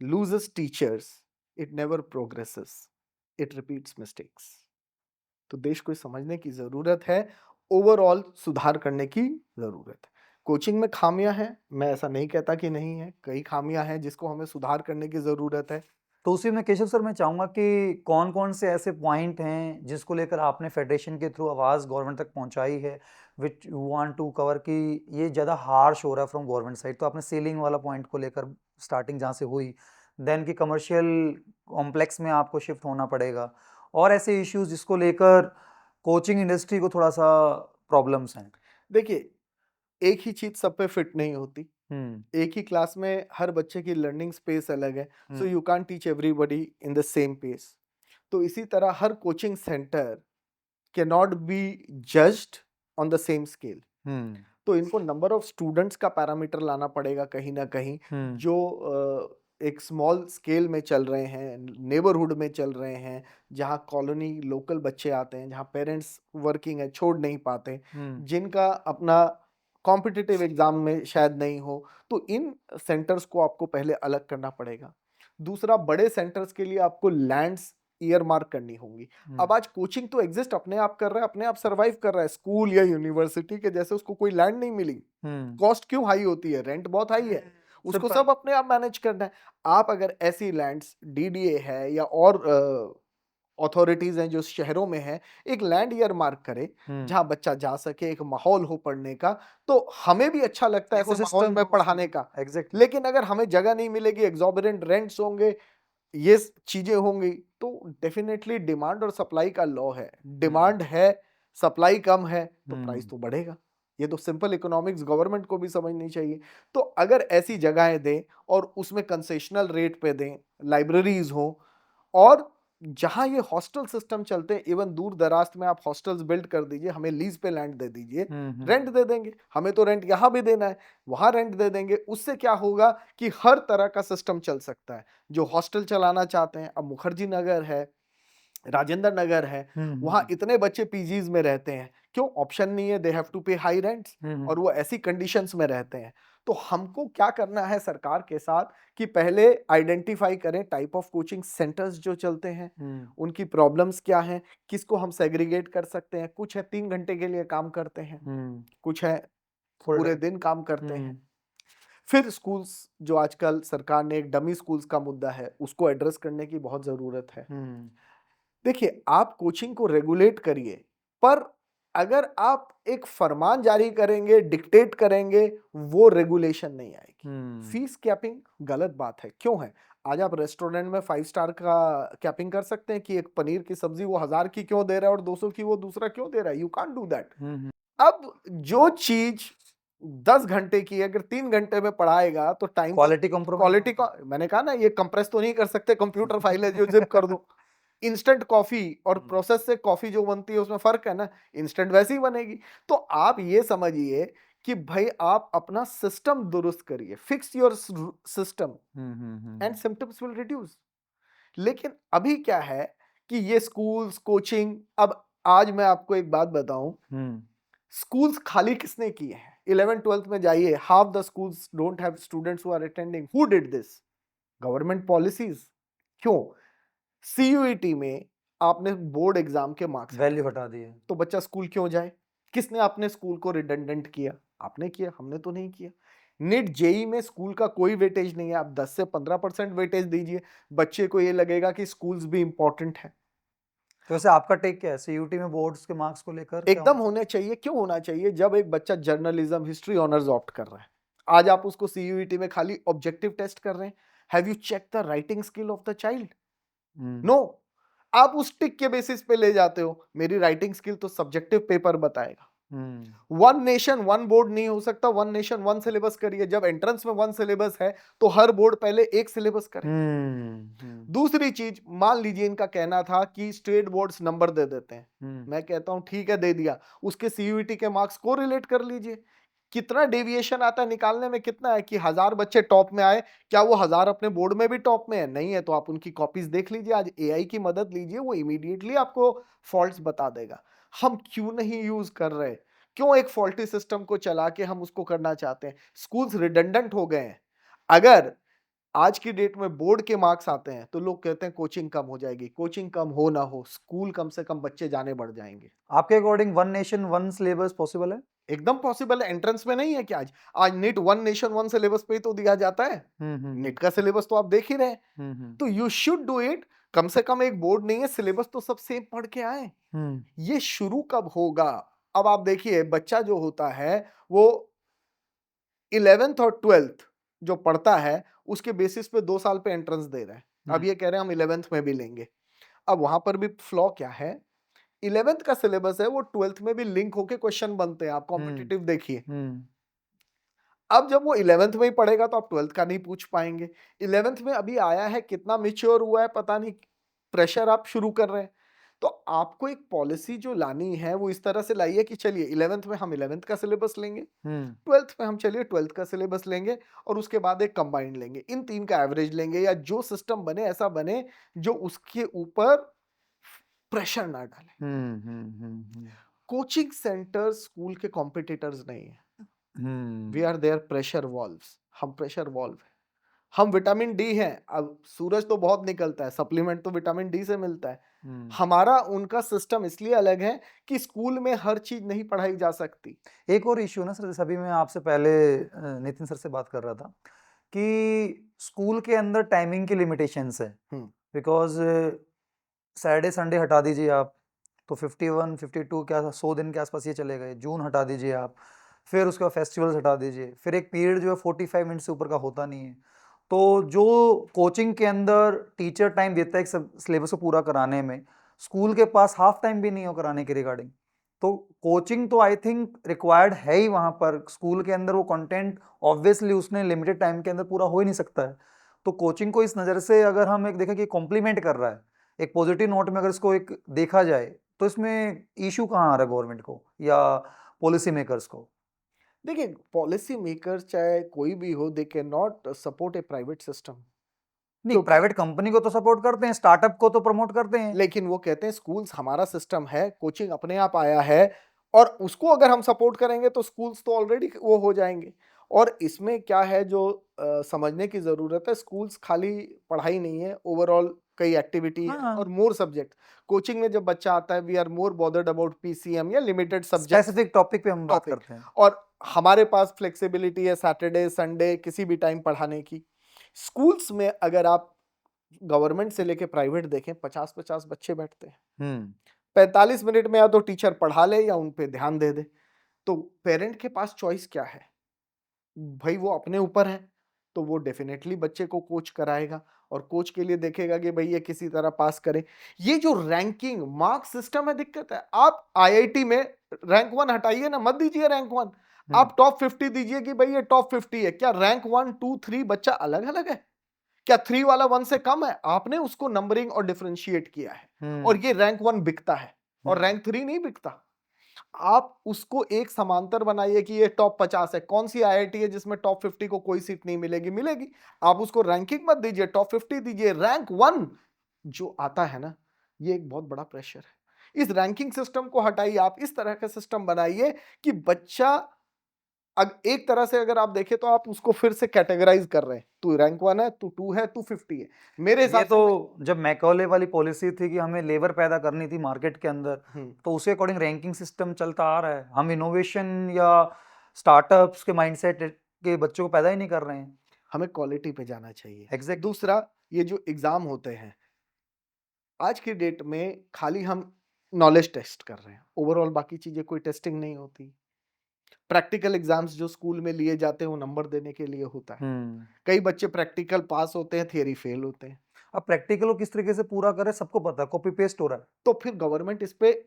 Speaker 1: loses teachers, it never progresses. It repeats mistakes. तो देश को समझने की जरूरत है, ओवरऑल सुधार करने की जरूरत है। कोचिंग में खामियां हैं, मैं ऐसा नहीं कहता कि नहीं है, कई खामियां हैं जिसको हमें सुधार करने की जरूरत है।
Speaker 2: तो उसी में केशव सर मैं चाहूंगा कि कौन कौन से ऐसे पॉइंट हैं जिसको लेकर आपने फेडरेशन के थ्रू आवाज़ गवर्नमेंट तक पहुंचाई है, which you want to cover, कि ये ज़्यादा हार्श हो रहा है फ्रॉम गवर्नमेंट साइड। तो आपने सेलिंग वाला पॉइंट को लेकर स्टार्टिंग जहाँ से हुई, देन की कमर्शियल कॉम्प्लेक्स में आपको शिफ्ट होना पड़ेगा, और ऐसे इश्यूज जिसको लेकर कोचिंग इंडस्ट्री को थोड़ा सा प्रॉब्लम्स हैं।
Speaker 1: देखिए, एक ही चीज सब पे फिट नहीं होती। एक ही क्लास में हर बच्चे की लर्निंग स्पेस अलग है, so you can't teach everybody in the same pace. तो इसी तरह हर coaching centre can not be judged on the same scale. तो इनको नंबर ऑफ स्टूडेंट्स का पैरामीटर लाना पड़ेगा कहीं ना कहीं, जो एक स्मॉल स्केल में चल रहे हैं, नेबरहुड में चल रहे हैं, जहाँ कॉलोनी लोकल बच्चे आते हैं, जहाँ पेरेंट्स वर्किंग है, छोड़ नहीं पाते, जिनका अपना कॉम्पिटिटिव एग्जाम में शायद नहीं हो। तो इन सेंटर्स को आपको पहले अलग करना पड़ेगा। दूसरा, बड़े सेंटर्स के लिए आपको लैंड्स ईयर मार्क करनी होंगी। अब आज कोचिंग तो एग्जिस्ट अपने आप कर रहा है, अपने आप सरवाइव कर रहा है। स्कूल या यूनिवर्सिटी के जैसे उसको कोई लैंड नहीं मिली। कॉस्ट क्यों हाई होती है? रेंट बहुत हाई है, उसको सब अपने आप मैनेज करना है। आप अगर ऐसी लैंड्स, डीडीए है या और अथॉरिटीज हैं जो शहरों में है, एक लैंड ईयर मार्क करे जहां बच्चा जा सके, एक माहौल हो पढ़ने का, तो हमें भी अच्छा लगता है ऐसे माहौल में पढ़ाने का। लेकिन अगर हमें जगह नहीं मिलेगी, एग्जॉर्बिटेंट रेंट्स होंगे, ये चीजें होंगी, तो डेफिनेटली डिमांड और सप्लाई का लॉ है। डिमांड है, सप्लाई कम है, तो प्राइस तो बढ़ेगा। ये तो सिंपल इकोनॉमिक्स गवर्नमेंट को भी समझनी चाहिए। तो अगर ऐसी जगहें दें और उसमें कंसेशनल रेट पे दें, लाइब्रेरीज हो, और जहां ये हॉस्टल सिस्टम चलते हैं, इवन दूर दराज में आप हॉस्टल्स बिल्ड कर दीजिए, हमें लीज पे लैंड दे दीजिए, रेंट दे देंगे। हमें तो रेंट यहां भी देना है, वहां रेंट दे देंगे। उससे क्या होगा कि हर तरह का सिस्टम चल सकता है। जो हॉस्टल चलाना चाहते हैं, अब मुखर्जी नगर है, राजेंद्र नगर है, वहां इतने बच्चे पीजीज में रहते हैं, क्यों? ऑप्शन नहीं है, दे हैव टू पे हाई रेंट्स, और वो ऐसी कंडीशंस में रहते हैं। तो हमको क्या करना है सरकार के साथ कि पहले आइडेंटिफाई करें टाइप ऑफ कोचिंग सेंटर्स जो चलते हैं, उनकी प्रॉब्लम्स क्या हैं, किसको हम सेग्रीगेट कर सकते हैं। कुछ है 3 घंटे के लिए काम करते हैं, कुछ है पूरे दिन काम करते हैं। फिर स्कूल्स, जो आजकल सरकार ने एक डमी स्कूल्स का मुद्दा है, उसको एड्रेस करने की बहुत जरूरत है। देखिए, आप कोचिंग को रेगुलेट करिए, पर अगर आप एक फरमान जारी करेंगे, डिक्टेट करेंगे, वो रेगुलेशन नहीं आएगी। फीस कैपिंग गलत बात है। क्यों है? आज आप रेस्टोरेंट में 5 स्टार का कैपिंग कर सकते हैं कि एक पनीर की सब्जी वो 1000 की क्यों दे रहा है और 200 की वो दूसरा क्यों दे रहा है? You can't do that. अब जो चीज 10 घंटे की अगर 3 घंटे में पढ़ाएगा तो टाइम
Speaker 2: क्वालिटी कॉम्प्रोमाइज
Speaker 1: क्वालिटी का मैंने कहा ना, ये कंप्रेस तो नहीं कर सकते, कंप्यूटर फाइल है जो जिप कर दो। इंस्टेंट कॉफी और प्रोसेस से कॉफी जो बनती है उसमें फर्क है ना, इंस्टेंट वैसी ही बनेगी। तो आप ये समझिए कि भाई आप अपना सिस्टम दुरुस्त करिए, fix your system and symptoms will reduce. लेकिन अभी क्या है कि ये स्कूल्स कोचिंग, अब आज मैं आपको एक बात बताऊं, स्कूल्स खाली किसने किए हैं? 11th-12th में जाइए, half the schools don't have students who are attending. Who did this? Government policies. क्यों? सीयूईटी में आपने बोर्ड एग्जाम के मार्क्स
Speaker 2: वैल्यू हटा दी है,
Speaker 1: तो बच्चा स्कूल क्यों जाए? किसने अपने स्कूल को रिडंडेंट किया? आपने किया, हमने तो नहीं किया। नीट जेई में स्कूल का कोई वेटेज नहीं है, आप 10 से 15% वेटेज दीजिए, बच्चे को ये लगेगा कि स्कूल्स भी इंपॉर्टेंट है।
Speaker 2: तो वैसे आपका टेक क्या है सीयूटी में बोर्ड्स के मार्क्स को लेकर?
Speaker 1: एकदम होने चाहिए। क्यों होना चाहिए? जब एक बच्चा जर्नलिज्म हिस्ट्री ऑनर्स ऑप्ट कर रहा है, आज आप उसको सीयूईटी में खाली ऑब्जेक्टिव टेस्ट कर रहे हैं। Have you check the writing skill of the child? No. आप उस टिक के बेसिस पे ले जाते हो, मेरी राइटिंग स्किल तो सब्जेक्टिव पेपर बताएगा। वन नेशन वन बोर्ड नहीं हो सकता, वन नेशन वन सिलेबस करिए। जब एंट्रेंस में वन सिलेबस है तो हर बोर्ड पहले एक सिलेबस करे। दूसरी चीज, मान लीजिए इनका कहना था कि स्टेट बोर्ड्स नंबर दे देते हैं, मैं कहता हूं ठीक है दे दिया, उसके सीयूईटी के मार्क्स को रिलेट कर लीजिए। कितना डेविएशन आता है निकालने में? कितना है कि 1000 बच्चे टॉप में आए, क्या वो 1000 अपने बोर्ड में भी टॉप में है? नहीं है। तो आप उनकी कॉपीज देख लीजिए, आज एआई की मदद लीजिए, वो इमीडिएटली आपको फॉल्ट्स बता देगा। हम क्यों नहीं यूज कर रहे? क्यों एक फॉल्टी सिस्टम को चला के हम उसको करना चाहते हैं? स्कूल्स रिडंडेंट हो गए हैं। अगर आज की डेट में बोर्ड के मार्क्स आते हैं तो लोग कहते हैं कोचिंग कम हो जाएगी। कोचिंग कम हो ना हो, स्कूल कम से कम बच्चे जाने बढ़ जाएंगे।
Speaker 2: आपके according one nation one syllabus possible है?
Speaker 1: एकदम पॉसिबल है। एंट्रेंस में नहीं है कि आज आज NEET one nation one syllabus पे ही तो दिया जाता है। नीट का सिलेबस तो आप देख ही रहे हैं। तो यू शुड डू इट। कम से कम एक बोर्ड नहीं है, सिलेबस तो सब सेम पढ़ के आए। ये शुरू कब होगा? अब आप देखिए, बच्चा जो होता है वो 11th और 12th जो पढ़ता है उसके बेसिस पे 2 साल पे एंट्रेंस दे रहा है। अब ये कह रहे हैं हम 11th में भी लेंगे। अब वहां पर भी फ्लॉ क्या है? 11th का सिलेबस है वो 12th में भी लिंक होके क्वेश्चन बनते हैं। आप कॉम्पिटिटिव देखिए। अब जब वो 11th में ही पढ़ेगा तो आप 12th का नहीं पूछ पाएंगे। 11th में अभी आया है, कितना मैच्योर हुआ है पता नहीं, प्रेशर आप शुरू कर रहे हैं। तो आपको एक पॉलिसी जो लानी है वो इस तरह से लाइए कि चलिए 11th में हम 11th का सिलेबस लेंगे, 12th में हम चलिए 12th का सिलेबस लेंगे और उसके बाद एक कंबाइंड लेंगे, इन तीन का एवरेज लेंगे, या जो सिस्टम बने ऐसा बने जो उसके ऊपर प्रेशर ना डाले। कोचिंग सेंटर स्कूल के कॉम्पिटिटर्स नहीं है। We are their pressure valves. हम प्रेशर वॉल्व है। हम विटामिन डी हैं। अब सूरज तो बहुत निकलता है, सप्लीमेंट तो विटामिन डी से मिलता है। हमारा उनका सिस्टम इसलिए अलग है कि स्कूल में हर चीज नहीं पढ़ाई जा सकती।
Speaker 2: एक और इश्यू ना सर, जैसे अभी मैं आपसे पहले नितिन सर से बात कर रहा था कि स्कूल के अंदर टाइमिंग की लिमिटेशंस है। बिकॉज सैटरडे संडे हटा दीजिए आप तो 51 52 क्या 100 दिन के आसपास ये चले गए। जून हटा दीजिए आप, फिर उसके बाद फेस्टिवल्स हटा दीजिए, फिर एक पीरियड जो है 45 मिनट से ऊपर का होता नहीं है। तो जो कोचिंग के अंदर टीचर टाइम देता है सिलेबस को पूरा कराने में, स्कूल के पास हाफ टाइम भी नहीं हो कराने के रिगार्डिंग। तो कोचिंग तो आई थिंक रिक्वायर्ड है ही वहाँ पर। स्कूल के अंदर वो कंटेंट ऑब्वियसली उसने लिमिटेड टाइम के अंदर पूरा हो ही नहीं सकता है। तो कोचिंग को इस नज़र से अगर हम एक देखें कि कॉम्प्लीमेंट कर रहा है, एक पॉजिटिव नोट में अगर इसको एक देखा जाए, तो इसमें इशू कहाँ आ रहा है गवर्नमेंट को या पॉलिसी मेकर्स को?
Speaker 1: देखिए, पॉलिसी मेकर चाहे कोई भी हो, they can not support A private system.
Speaker 2: नहीं, प्राइवेट कंपनी को तो सपोर्ट करते हैं, स्टार्टअप को तो प्रमोट करते हैं,
Speaker 1: लेकिन वो कहते हैं स्कूल्स हमारा सिस्टम है, कोचिंग अपने आप आया है और उसको अगर हम सपोर्ट करेंगे तो स्कूल्स तो ऑलरेडी वो हो जाएंगे। और इसमें क्या है जो समझने की जरूरत है, स्कूल्स खाली पढ़ाई नहीं है, ओवरऑल कई एक्टिविटी है और मोर सब्जेक्ट। कोचिंग में जब बच्चा आता है, we are more bothered about PCM या लिमिटेड सब्जेक्ट,
Speaker 2: स्पेसिफिक टॉपिक पे हम बात करते हैं।
Speaker 1: और हमारे पास फ्लेक्सिबिलिटी है सैटरडे संडे किसी भी टाइम पढ़ाने की। स्कूल्स में अगर आप गवर्नमेंट से लेके प्राइवेट देखें, 50-50 बच्चे बैठते हैं। 45 मिनट में या तो टीचर पढ़ा ले या उन पे ध्यान दे दे। तो पेरेंट के पास चॉइस क्या है? भाई वो अपने ऊपर है, तो वो डेफिनेटली बच्चे को कोच कराएगा और कोच के लिए देखेगा कि भाई ये किसी तरह पास करे। ये जो रैंकिंग मार्क्स सिस्टम है, दिक्कत है। आप आईआईटी में रैंक 1 हटाइए ना, मत दीजिए रैंक 1। आप टॉप 50 दीजिए कि भाई ये टॉप 50 है, क्या रैंक 1 2 3 बच्चा अलग अलग है? क्या 3 वाला 1 से कम है? आपने उसको नंबरिंग और डिफरेंशिएट किया है और ये रैंक 1 बिकता है और रैंक 3 नहीं बिकता। आप उसको एक समांतर बनाइए कि ये टॉप 50 है। कौन सी आईआईटी है जिसमें टॉप 50 को कोई सीट नहीं मिलेगी? मिलेगी। आप उसको रैंकिंग मत दीजिए, टॉप 50 दीजिए। रैंक 1 जो आता है ना, ये एक बहुत बड़ा प्रेशर है। इस रैंकिंग सिस्टम को हटाइए, आप इस तरह का सिस्टम बनाइए कि बच्चा एक तरह से अगर आप देखें तो आप उसको फिर से कैटेगराइज कर रहे हैं, तू रैंक 1 है, तू 2 है, तू 50 है। मेरे
Speaker 2: ये
Speaker 1: हिसाब
Speaker 2: तो
Speaker 1: से
Speaker 2: जब मैकॉले वाली पॉलिसी थी कि हमें लेबर पैदा करनी थी मार्केट के अंदर, तो उसके अकॉर्डिंग रैंकिंग सिस्टम चलता आ रहा है। हम इनोवेशन या स्टार्टअप्स के माइंडसेट के बच्चों को पैदा ही नहीं कर रहे हैं।
Speaker 1: हमें क्वालिटी पे जाना चाहिए।
Speaker 2: एग्जैक्ट।
Speaker 1: दूसरा, ये जो एग्जाम होते हैं आज की डेट में, खाली हम नॉलेज टेस्ट कर रहे हैं, ओवरऑल बाकी चीजें कोई टेस्टिंग नहीं होती। प्रैक्टिकल एग्जाम्स जो स्कूल में लिए जाते हैं वो नंबर देने के लिए होता है। कई बच्चे प्रैक्टिकल पास होते हैं, थियरी फेल होते हैं।
Speaker 2: अब प्रैक्टिकल को किस तरीके से पूरा करें सबको पता है, कॉपी पेस्ट हो रहा है।
Speaker 1: तो फिर गवर्नमेंट इस पे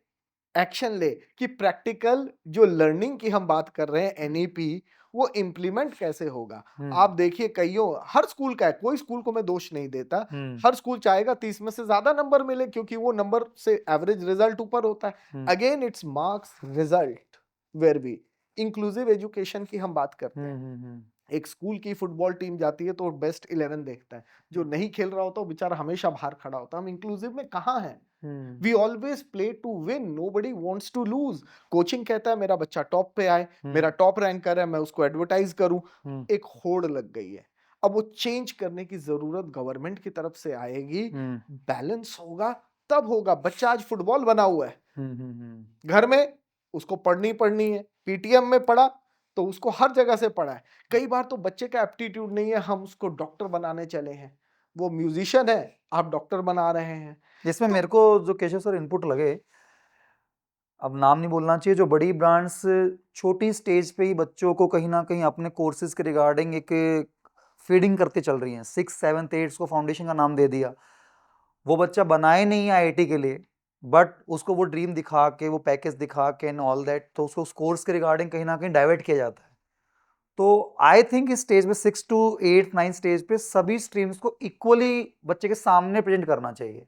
Speaker 1: एक्शन ले कि प्रैक्टिकल जो लर्निंग की हम बात कर रहे हैं, एनईपी, वो इम्प्लीमेंट कैसे होगा। आप देखिए कईयों, हर स्कूल का है, कोई स्कूल को मैं दोष नहीं देता, हर स्कूल चाहेगा 30 में से ज्यादा नंबर मिले क्योंकि वो नंबर से एवरेज रिजल्ट ऊपर होता है। Again it's marks result where be inclusive education की हम बात करते हैं। एक स्कूल की फुटबॉल टीम जाती है तो बेस्ट 11 देखता है, जो नहीं खेल रहा होता वो बेचारा हमेशा बाहर खड़ा होता है। हम इंक्लूसिव में कहाँ हैं? We always play to win. Nobody wants to lose. Coaching कहता है मेरा बच्चा टॉप पे आए, मेरा टॉप रैंकर है, मैं उसको एडवर्टाइज करूं। एक होड़ लग गई है। अब वो चेंज करने की जरूरत गवर्नमेंट की तरफ से आएगी। बैलेंस होगा तब होगा। बच्चा आज फुटबॉल बना हुआ है, घर में उसको पढ़नी है, पीटीएम में पढ़ा तो उसको हर जगह से पढ़ा है। कई बार तो बच्चे का एप्टीट्यूड नहीं है, हम उसको डॉक्टर बनाने चले हैं। वो म्यूजिशियन है, आप डॉक्टर बना रहे हैं।
Speaker 2: इसमें मेरे को जो केशव सर इनपुट लगे, अब नाम नहीं बोलना चाहिए, जो बड़ी ब्रांड्स छोटी स्टेज पे ही बच्चों को कहीं ना कहीं अपने कोर्सेज के रिगार्डिंग एक फीडिंग करते चल रही हैं। 6, 7, 8 को फाउंडेशन का नाम दे दिया। वो बच्चा बनाए नहीं आईआईटी के लिए, बट उसको वो ड्रीम दिखा के, वो पैकेज दिखा के एंड ऑल दैट, तो उसको उस कोर्स के रिगार्डिंग कहीं ना कहीं डाइवर्ट किया जाता है। तो आई थिंक इस स्टेज में 6 to 8, 9 स्टेज पे सभी स्ट्रीम्स को इक्वली बच्चे के सामने प्रेजेंट करना चाहिए।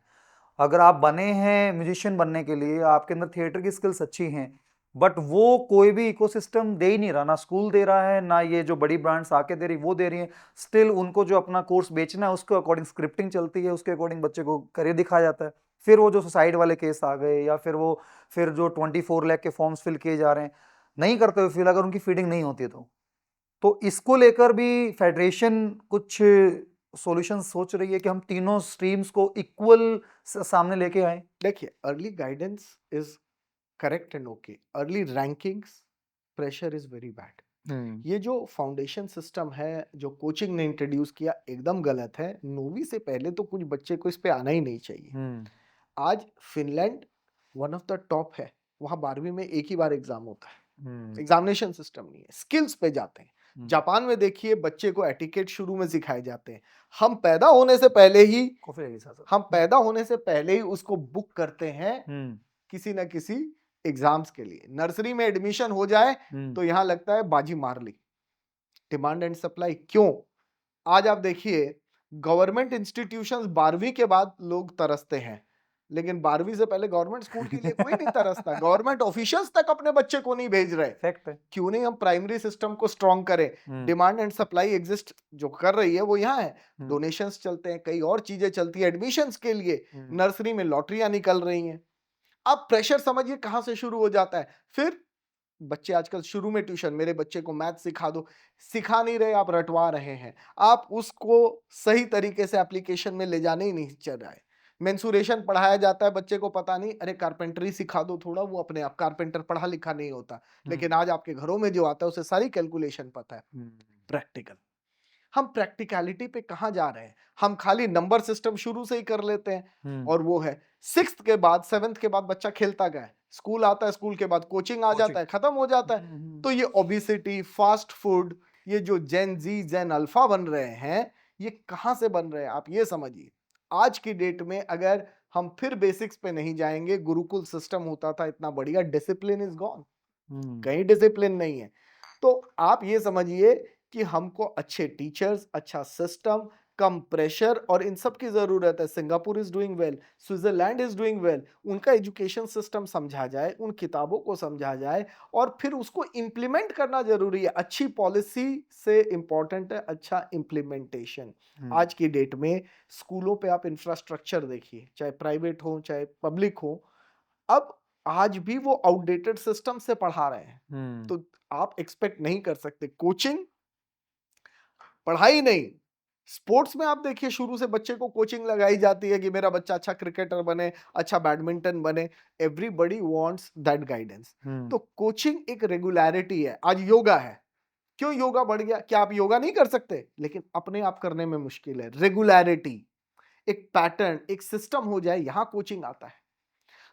Speaker 2: अगर आप बने हैं म्यूजिशियन बनने के लिए, आपके अंदर थिएटर की स्किल्स अच्छी हैं, बट वो कोई भी इकोसिस्टम दे ही नहीं रहा, ना स्कूल दे रहा है, ना ये जो बड़ी ब्रांड्स आके दे रही वो दे रही है। स्टिल उनको जो अपना कोर्स बेचना है उसके अकॉर्डिंग स्क्रिप्टिंग चलती है, उसके अकॉर्डिंग बच्चे को करियर दिखाया जाता है। फिर वो जो सुसाइड वाले केस आ गए, या फिर जो 24 लाख के फॉर्म्स फिल किए जा रहे हैं, नहीं करते हुए फिल, अगर उनकी फीडिंग नहीं होती है तो इसको लेकर भी फेडरेशन कुछ सॉल्यूशन सोच रही है कि हम तीनों स्ट्रीम्स को इक्वल सामने लेके आए।
Speaker 1: देखिए, early guidance is correct and okay, early rankings pressure is very bad. ये जो फाउंडेशन सिस्टम है जो कोचिंग ने इंट्रोड्यूस किया, एकदम गलत है। 9वीं से पहले तो कुछ बच्चे को इस पे आना ही नहीं चाहिए। आज Finland one of the top है, वहां 12वीं में एक ही बार एग्जाम होता है, एग्जामिनेशन सिस्टम नहीं है, स्किल्स पे जाते हैं। जापान में देखिए बच्चे को एटिकेट शुरू में सिखाए जाते हैं। हम पैदा होने से पहले ही उसको बुक करते हैं किसी ना किसी एग्जाम्स के लिए। नर्सरी में एडमिशन हो जाए तो यहां लगता है बाजी मार ली। डिमांड एंड सप्लाई क्यों? आज आप देखिए गवर्नमेंट इंस्टीट्यूशंस 12वीं के बाद लोग तरसते हैं, लेकिन 12वीं से पहले गवर्नमेंट स्कूल के लिए कोई नहीं तरसता। गवर्नमेंट ऑफिशियल्स तक अपने बच्चे को नहीं भेज रहे।
Speaker 2: फैक्ट है।
Speaker 1: क्यों नहीं हम प्राइमरी सिस्टम को स्ट्रॉन्ग करें? डिमांड एंड सप्लाई एग्जिस्ट जो कर रही है वो यहाँ है। डोनेशंस चलते हैं, कई और चीजें चलती है एडमिशंस के लिए। नर्सरी में लॉटरियां निकल रही हैं। अब प्रेशर समझिए कहां से शुरू हो जाता है। फिर बच्चे आजकल शुरू में ट्यूशन, मेरे बच्चे को मैथ सिखा दो, सिखा नहीं रहे, आप रटवा रहे हैं। आप उसको सही तरीके से एप्लीकेशन में ले जाने ही नहीं चल रहा है। मेंसुरेशन पढ़ाया जाता है, बच्चे को पता नहीं, अरे कारपेंटरी सिखा दो थोड़ा, वो अपने आप कारपेंटर पढ़ा लिखा नहीं होता, लेकिन आज आपके घरों में जो आता है उसे सारी कैलकुलेशन पता है। प्रैक्टिकल, हम प्रैक्टिकलिटी पे कहां जा रहे हैं? हम खाली नंबर सिस्टम शुरू से ही कर लेते हैं, और वो है 6th के बाद 7th के बाद बच्चा खेलता गया है, स्कूल आता है, स्कूल के बाद कोचिंग आ जाता है, खत्म हो जाता है। तो ये ओबेसिटी, फास्ट फूड, ये जो जेन जी, जेन अल्फा बन रहे हैं, ये कहां से बन रहे हैं आप ये समझिए। आज की डेट में अगर हम फिर बेसिक्स पे नहीं जाएंगे, गुरुकुल सिस्टम होता था इतना बढ़िया, डिसिप्लिन इज गॉन, कहीं डिसिप्लिन नहीं है। तो आप ये समझिए कि हमको अच्छे टीचर्स, अच्छा सिस्टम, कम प्रेशर और इन सब की जरूरत है। Singapore is doing well, Switzerland is doing well. उनका एजुकेशन सिस्टम समझा जाए, उन किताबों को समझा जाए और फिर उसको इम्प्लीमेंट करना जरूरी है। अच्छी पॉलिसी से इंपॉर्टेंट है अच्छा इम्प्लीमेंटेशन। आज की डेट में स्कूलों पे आप इंफ्रास्ट्रक्चर देखिए, चाहे प्राइवेट हो चाहे पब्लिक हो, अब आज भी वो आउटडेटेड सिस्टम से पढ़ा रहे हैं। तो आप एक्सपेक्ट नहीं कर सकते। कोचिंग, पढ़ाई नहीं, स्पोर्ट्स में आप देखिए शुरू से बच्चे को कोचिंग लगाई जाती है कि मेरा बच्चा अच्छा क्रिकेटर बने, अच्छा बैडमिंटन बने। Everybody wants that guidance. तो कोचिंग एक रेगुलरिटी है। आज योगा है, क्यों योगा बढ़ गया? क्या आप योगा नहीं कर सकते? लेकिन अपने आप करने में मुश्किल है। रेगुलरिटी, एक पैटर्न, एक सिस्टम हो जाए, यहां कोचिंग आता है।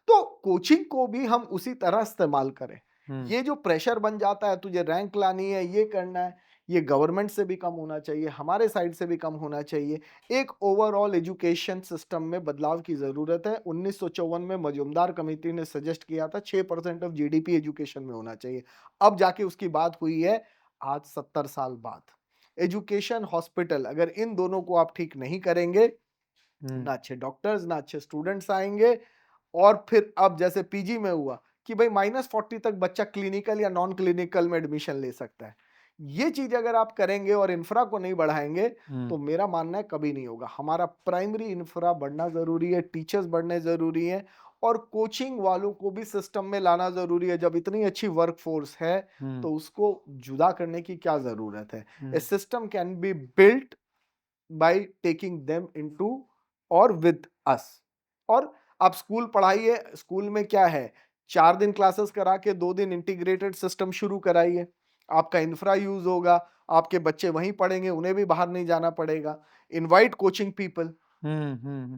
Speaker 1: तो कोचिंग को भी हम उसी तरह इस्तेमाल करें। ये जो प्रेशर बन जाता है, तुझे रैंक लानी है, ये करना है, ये गवर्नमेंट से भी कम होना चाहिए, हमारे साइड से भी कम होना चाहिए। एक ओवरऑल एजुकेशन सिस्टम में बदलाव की जरूरत है। 1954 में मजूमदार कमेटी ने सजेस्ट किया था 6% ऑफ जीडीपी एजुकेशन में होना चाहिए। अब जाके उसकी बात हुई है आज 70 साल बाद। एजुकेशन, हॉस्पिटल, अगर इन दोनों को आप ठीक नहीं करेंगे, ना अच्छे डॉक्टर्स ना अच्छे स्टूडेंट्स आएंगे। और फिर अब जैसे पीजी में हुआ कि भाई -40 तक बच्चा क्लिनिकल या नॉन क्लिनिकल में एडमिशन ले सकता है। ये चीज अगर आप करेंगे और इंफ्रा को नहीं बढ़ाएंगे तो मेरा मानना है कभी नहीं होगा। हमारा प्राइमरी इंफ्रा बढ़ना जरूरी है, टीचर्स बढ़ने जरूरी है और कोचिंग वालों को भी सिस्टम में लाना जरूरी है। जब इतनी अच्छी वर्कफोर्स है तो उसको जुदा करने की क्या जरूरत है? A system can be built by taking them into और विद अस। और आप स्कूल पढ़ाइए, स्कूल में क्या है, 4 दिन क्लासेस करा के 2 दिन इंटीग्रेटेड सिस्टम शुरू कराइए। आपका इंफ्रा यूज होगा, आपके बच्चे वहीं पढ़ेंगे, उन्हें भी बाहर नहीं जाना पड़ेगा। Invite coaching people.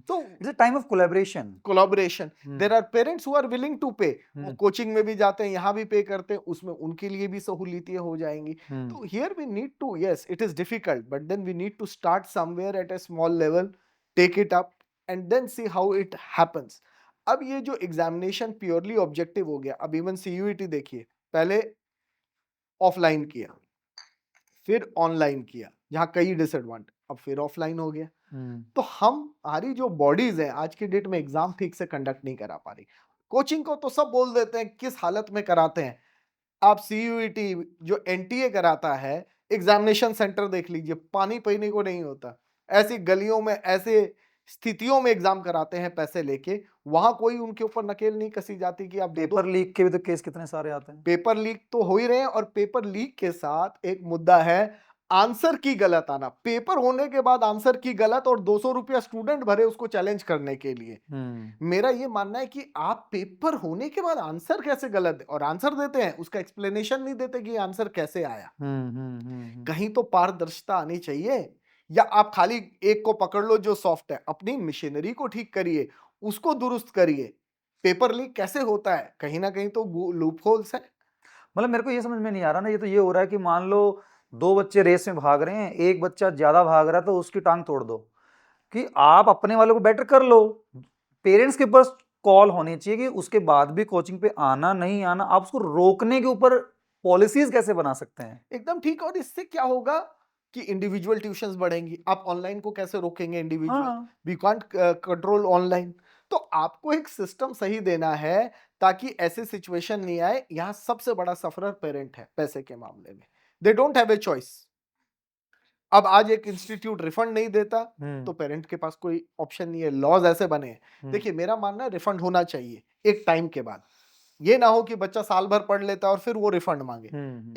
Speaker 1: तो
Speaker 2: it's a time of collaboration.
Speaker 1: Collaboration, there are parents who are willing to pay. वो कोचिंग में भी जाते हैं, यहाँ भी पे करते हैं, उसमें उनके लिए भी सहूलियतें हो जाएंगी। तो here we need to, yes it is difficult but then we need to start somewhere at a small level, take it up and then see how it happens. अब ये जो एग्जामिनेशन प्योरली ऑब्जेक्टिव हो गया, अब even CUET देखिए, पहले offline किया, फिर ऑनलाइन किया, जहाँ कई डिसएडवांटेज, अब फिर ऑफलाइन हो गया। तो हमारी जो बॉडीज है आज की डेट में एग्जाम ठीक से कंडक्ट नहीं करा पा रही। कोचिंग को तो सब बोल देते हैं किस हालत में कराते हैं। आप सीयूईटी जो एनटीए कराता है, एग्जामिनेशन सेंटर देख लीजिए, पानी पीने को नहीं होता। ऐसी गलियों में, ऐसे स्थितियों में एग्जाम कराते हैं पैसे लेके, वहां कोई उनके ऊपर नकेल नहीं कसी जाती कि आप
Speaker 2: पेपर लीक के भी तो केस कितने सारे आते हैं।
Speaker 1: पेपर लीक तो हो ही रहे हैं और पेपर लीक के साथ एक मुद्दा है आंसर की गलत आना। पेपर होने के बाद आंसर की गलत और 200 रुपया स्टूडेंट भरे उसको चैलेंज करने के लिए। मेरा ये मानना है कि आप पेपर होने के बाद आंसर कैसे गलत और आंसर देते हैं, उसका एक्सप्लेनेशन नहीं देते कि आंसर कैसे आया। कहीं तो पारदर्शिता आनी चाहिए। या आप खाली एक को पकड़ लो जो सॉफ्ट है, अपनी मशीनरी को ठीक करिए, उसको दुरुस्त करिए। पेपर लीक कैसे होता है? कहीं ना कहीं तो लूप होल्स है।
Speaker 2: मतलब मेरे को ये समझ में नहीं आ रहा ना, ये तो ये हो रहा है कि मान लो 2 बच्चे रेस में भाग रहे हैं, एक बच्चा ज्यादा भाग रहा है तो उसकी टांग तोड़ दो। कि आप अपने वालों को बेटर कर लो। पेरेंट्स के पास कॉल होनी चाहिए कि उसके बाद भी कोचिंग पे आना नहीं आना, आप उसको रोकने के ऊपर पॉलिसीज कैसे बना सकते हैं?
Speaker 1: एकदम ठीक। और इससे क्या होगा कि इंडिविजुअल ट्यूशंस बढ़ेंगी। आप ऑनलाइन को कैसे रोकेंगे? Individual, we can't control online. तो आपको एक सिस्टम सही देना है ताकि ऐसे सिचुएशन नहीं आए। यहां सबसे बड़ा सफरर पेरेंट है पैसे के मामले में। They don't have a choice. अब आज एक इंस्टीट्यूट रिफंड नहीं देता तो पेरेंट के पास कोई ऑप्शन नहीं है। लॉज ऐसे बने हैं। देखिए मेरा मानना है रिफंड होना चाहिए एक टाइम के बाद। ये ना हो कि बच्चा साल भर पढ़ लेता है और फिर वो रिफंड मांगे।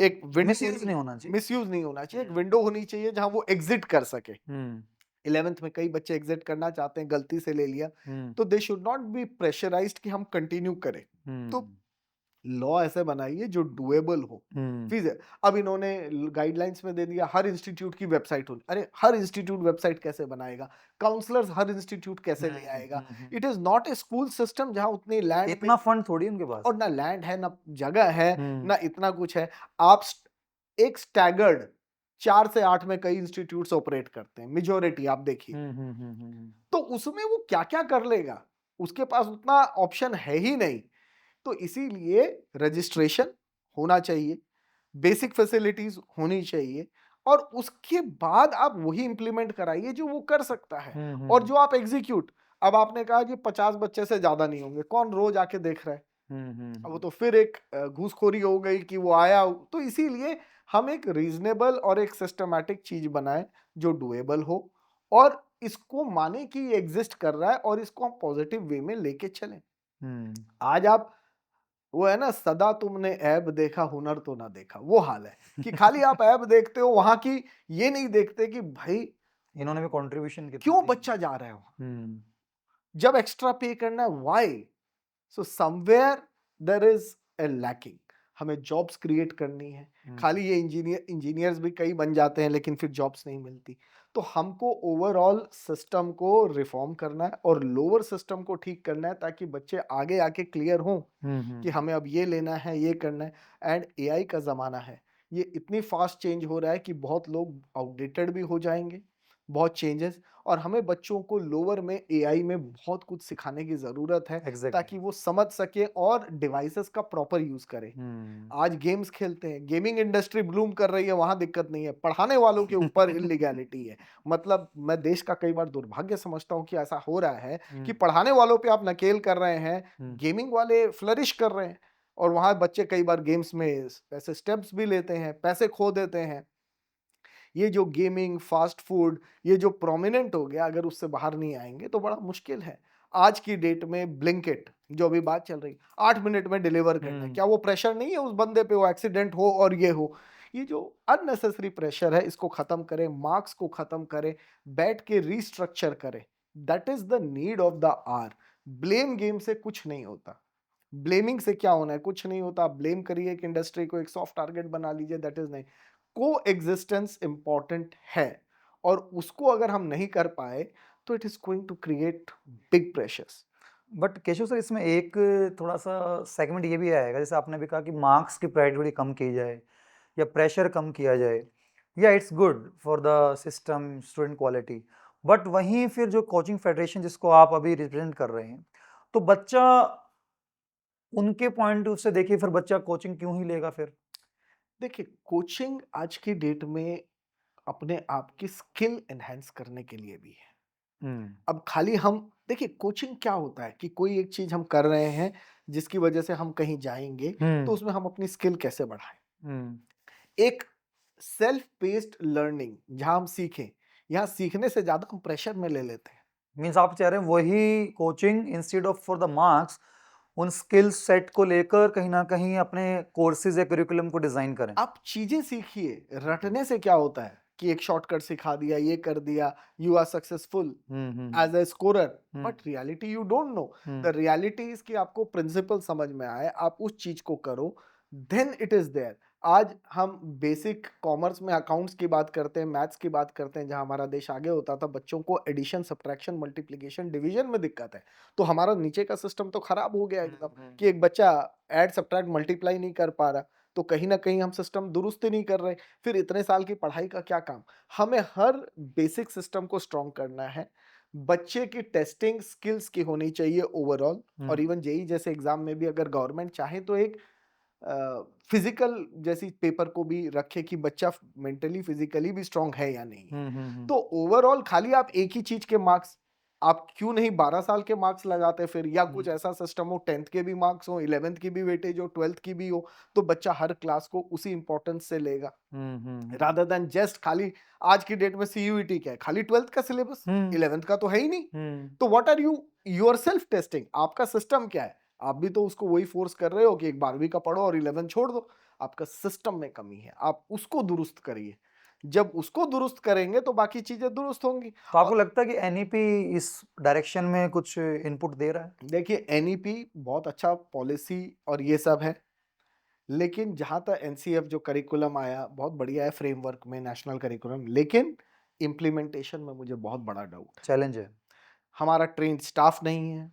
Speaker 1: एक
Speaker 2: मिसयूज नहीं होना चाहिए।
Speaker 1: मिसयूज नहीं होना चाहिए। एक विंडो होनी चाहिए जहां वो एग्जिट कर सके। 11th में कई बच्चे एग्जिट करना चाहते हैं, गलती से ले लिया, तो they should not be pressurised कि हम कंटिन्यू करें। तो लॉ ऐसे बनाइए जो डुएबल हो। फिर अब इन्होंने गाइडलाइंस में दे दिया हर इंस्टीट्यूट की वेबसाइट हो। अरे हर इंस्टीट्यूट वेबसाइट कैसे बनाएगा? काउंसलर्स हर इंस्टीट्यूट कैसे ले आएगा? It is not a school system जहां उतनी लैंड,
Speaker 2: इतना फंड थोड़ी उनके पास,
Speaker 1: और ना लैंड है ना जगह है ना इतना कुछ है। आप एक स्टैगर्ड 4 से 8 में कई इंस्टीट्यूट्स ऑपरेट करते हैं, मेजॉरिटी आप देखिए। तो उसमें वो क्या क्या कर लेगा? उसके पास उतना ऑप्शन है ही नहीं। तो इसीलिए रजिस्ट्रेशन होना चाहिए, बेसिक फैसिलिटीज होनी चाहिए, और उसके बाद आप वही इंप्लीमेंट कराइए जो वो कर सकता है। और जो आप एग्जीक्यूट, अब आपने कहा कि 50 बच्चे से ज्यादा नहीं होंगे, कौन रोज आके देख रहा है? अब वो तो फिर एक घूसखोरी हो गई कि वो आया। तो इसीलिए हम एक रीजनेबल और एक सिस्टमैटिक चीज बनाएं जो डुएबल हो, और इसको माने कि ये एग्जिस्ट कर रहा है, और इसको हम पॉजिटिव वे में लेके चलें। आज आप, वो है ना, सदा तुमने ऐब देखा हुनर तो ना देखा, वो हाल है कि खाली आप ऐब देखते हो वहां की, ये नहीं देखते कि भाई
Speaker 2: इन्होंने भी कंट्रीब्यूशन
Speaker 1: क्यों बच्चा जा रहा है वहां, जब एक्स्ट्रा पे करना है, why? So somewhere there is a lacking. हमें जॉब्स क्रिएट करनी है। खाली ये इंजीनियर्स भी कई बन जाते हैं लेकिन फिर जॉब्स नहीं मिलती। तो हमको ओवरऑल सिस्टम को रिफॉर्म करना है और लोअर सिस्टम को ठीक करना है, ताकि बच्चे आगे आके क्लियर हों कि हमें अब ये लेना है, ये करना है। एंड एआई का ज़माना है, ये इतनी फास्ट चेंज हो रहा है कि बहुत लोग आउटडेटेड भी हो जाएंगे, बहुत चेंजेस। और हमें बच्चों को लोअर में एआई में बहुत कुछ सिखाने की ज़रूरत है, ताकि वो समझ सके और डिवाइसेस का प्रॉपर यूज़ करे। आज गेम्स खेलते हैं, गेमिंग इंडस्ट्री ब्लूम कर रही है, वहां दिक्कत नहीं है, पढ़ाने वालों के ऊपर इलीगैलिटी है। मतलब मैं देश का कई बार दुर्भाग्य समझता हूँ कि ऐसा हो रहा है कि पढ़ाने वालों पे आप नकेल कर रहे हैं, गेमिंग वाले फ्लरिश कर रहे हैं, और वहां बच्चे कई बार गेम्स में ऐसे स्टेप्स भी लेते हैं, पैसे खो देते हैं। ये जो गेमिंग, फास्ट फूड, ये जो प्रोमिनेंट हो गया, अगर उससे बाहर नहीं आएंगे तो बड़ा मुश्किल है। आज की डेट में ब्लिंकिट, जो अभी बात चल रही, 8 मिनट में डिलीवर करना है, क्या वो प्रेशर नहीं है उस बंदे पे, वो एक्सीडेंट हो और ये हो? ये जो अननेसेसरी प्रेशर है, इसको खत्म करें, मार्क्स को खत्म करें, बैठ के रीस्ट्रक्चर करें। That is the need of the hour. Blame game से कुछ नहीं होता, ब्लेमिंग से क्या होना है, कुछ नहीं होता। आप ब्लेम करिए एक इंडस्ट्री को, एक सॉफ्ट टारगेट बना लीजिए, दैट इज नहीं। को एग्जिस्टेंस इंपॉर्टेंट है, और उसको अगर हम नहीं कर पाए तो it is going to create big pressures.
Speaker 2: But Keshav sir, इसमें एक थोड़ा सा सेगमेंट ये भी आएगा, जैसे आपने भी कहा कि मार्क्स की प्रायोरिटी कम की जाए या प्रेशर कम किया जाए, या it's good for the system student quality. But वहीं फिर जो कोचिंग फेडरेशन जिसको आप अभी रिप्रेजेंट कर रहे हैं, तो बच्चा, उनके पॉइंट ऑफ से देखिए, फिर बच्चा कोचिंग क्यों ही लेगा फिर?
Speaker 1: देखिए, कोचिंग आज की डेट में अपने आप की स्किल एनहेंस करने के लिए भी है। अब खाली हम देखिए, कोचिंग क्या होता है कि कोई एक चीज हम कर रहे हैं जिसकी वजह से हम कहीं जाएंगे, तो उसमें हम अपनी स्किल कैसे बढ़ाएं। एक सेल्फ बेस्ड लर्निंग जहां हम सीखें, यहाँ सीखने से ज्यादा हम प्रेशर में ले लेते हैं।
Speaker 2: मीन्स आप चाह रहे हैं वही coaching instead of for the marks, उन स्किल सेट को लेकर कहीं ना कहीं अपने कोर्सेज या करिकुलम को डिजाइन करें।
Speaker 1: आप चीजें सीखिए, रटने से क्या होता है कि एक शॉर्टकट सिखा दिया, ये कर दिया, you are successful as a scorer, but reality you don't know. The reality is कि आपको प्रिंसिपल समझ में आए, आप उस चीज को करो, देन इट इज देयर। आज हम बेसिक कॉमर्स में अकाउंट्स की बात करते हैं, मैथ्स की बात करते हैं, जहां हमारा देश आगे होता था, बच्चों को एडिशन, सब्ट्रैक्शन, मल्टीप्लिकेशन, डिवीजन में दिक्कत है। तो हमारा नीचे का सिस्टम तो खराब हो गया एकदम, कि एक बच्चा ऐड, सब्ट्रैक्ट, मल्टीप्लाई नहीं कर पा रहा। तो कहीं ना कहीं हम सिस्टम दुरुस्त ही नहीं कर रहे। फिर इतने साल की पढ़ाई का क्या काम? हमें हर बेसिक सिस्टम को स्ट्रॉन्ग करना है। बच्चे की टेस्टिंग स्किल्स की होनी चाहिए ओवरऑल। और इवन जेई जैसे एग्जाम में भी अगर गवर्नमेंट चाहे तो एक फिजिकल जैसी पेपर को भी रखे कि बच्चा मेंटली फिजिकली भी स्ट्रांग है या नहीं है। तो ओवरऑल खाली आप एक ही चीज के मार्क्स, आप क्यों नहीं 12 साल के मार्क्स लगाते फिर, या कुछ ऐसा सिस्टम हो 10th के भी मार्क्स हो, 11th की भी वेटेज हो, 12th की भी हो, तो बच्चा हर क्लास को उसी इंपॉर्टेंस से लेगा, रादर देन जस्ट खाली। आज की डेट में सीयूईटी क्या है? खाली 12th का सिलेबस, 11th का तो है ही नहीं। तो what are you yourself testing? आपका सिस्टम क्या है? आप भी तो उसको वही फोर्स कर रहे हो कि एक 12वीं का पढ़ो और 11 छोड़ दो। आपका सिस्टम में कमी है, आप उसको दुरुस्त करिए। जब उसको दुरुस्त करेंगे तो बाकी चीजें दुरुस्त होंगी।
Speaker 2: तो आपको लगता है कि एनईपी इस डायरेक्शन में कुछ इनपुट दे रहा है?
Speaker 1: देखिए, एनईपी बहुत अच्छा पॉलिसी और ये सब है, लेकिन जहां तक एनसीएफ जो करिकुलम आया बहुत बढ़िया है, फ्रेमवर्क में नेशनल करिकुलम, लेकिन इम्प्लीमेंटेशन में मुझे बहुत बड़ा डाउट है।
Speaker 2: चैलेंज है।
Speaker 1: हमारा ट्रेन स्टाफ नहीं है,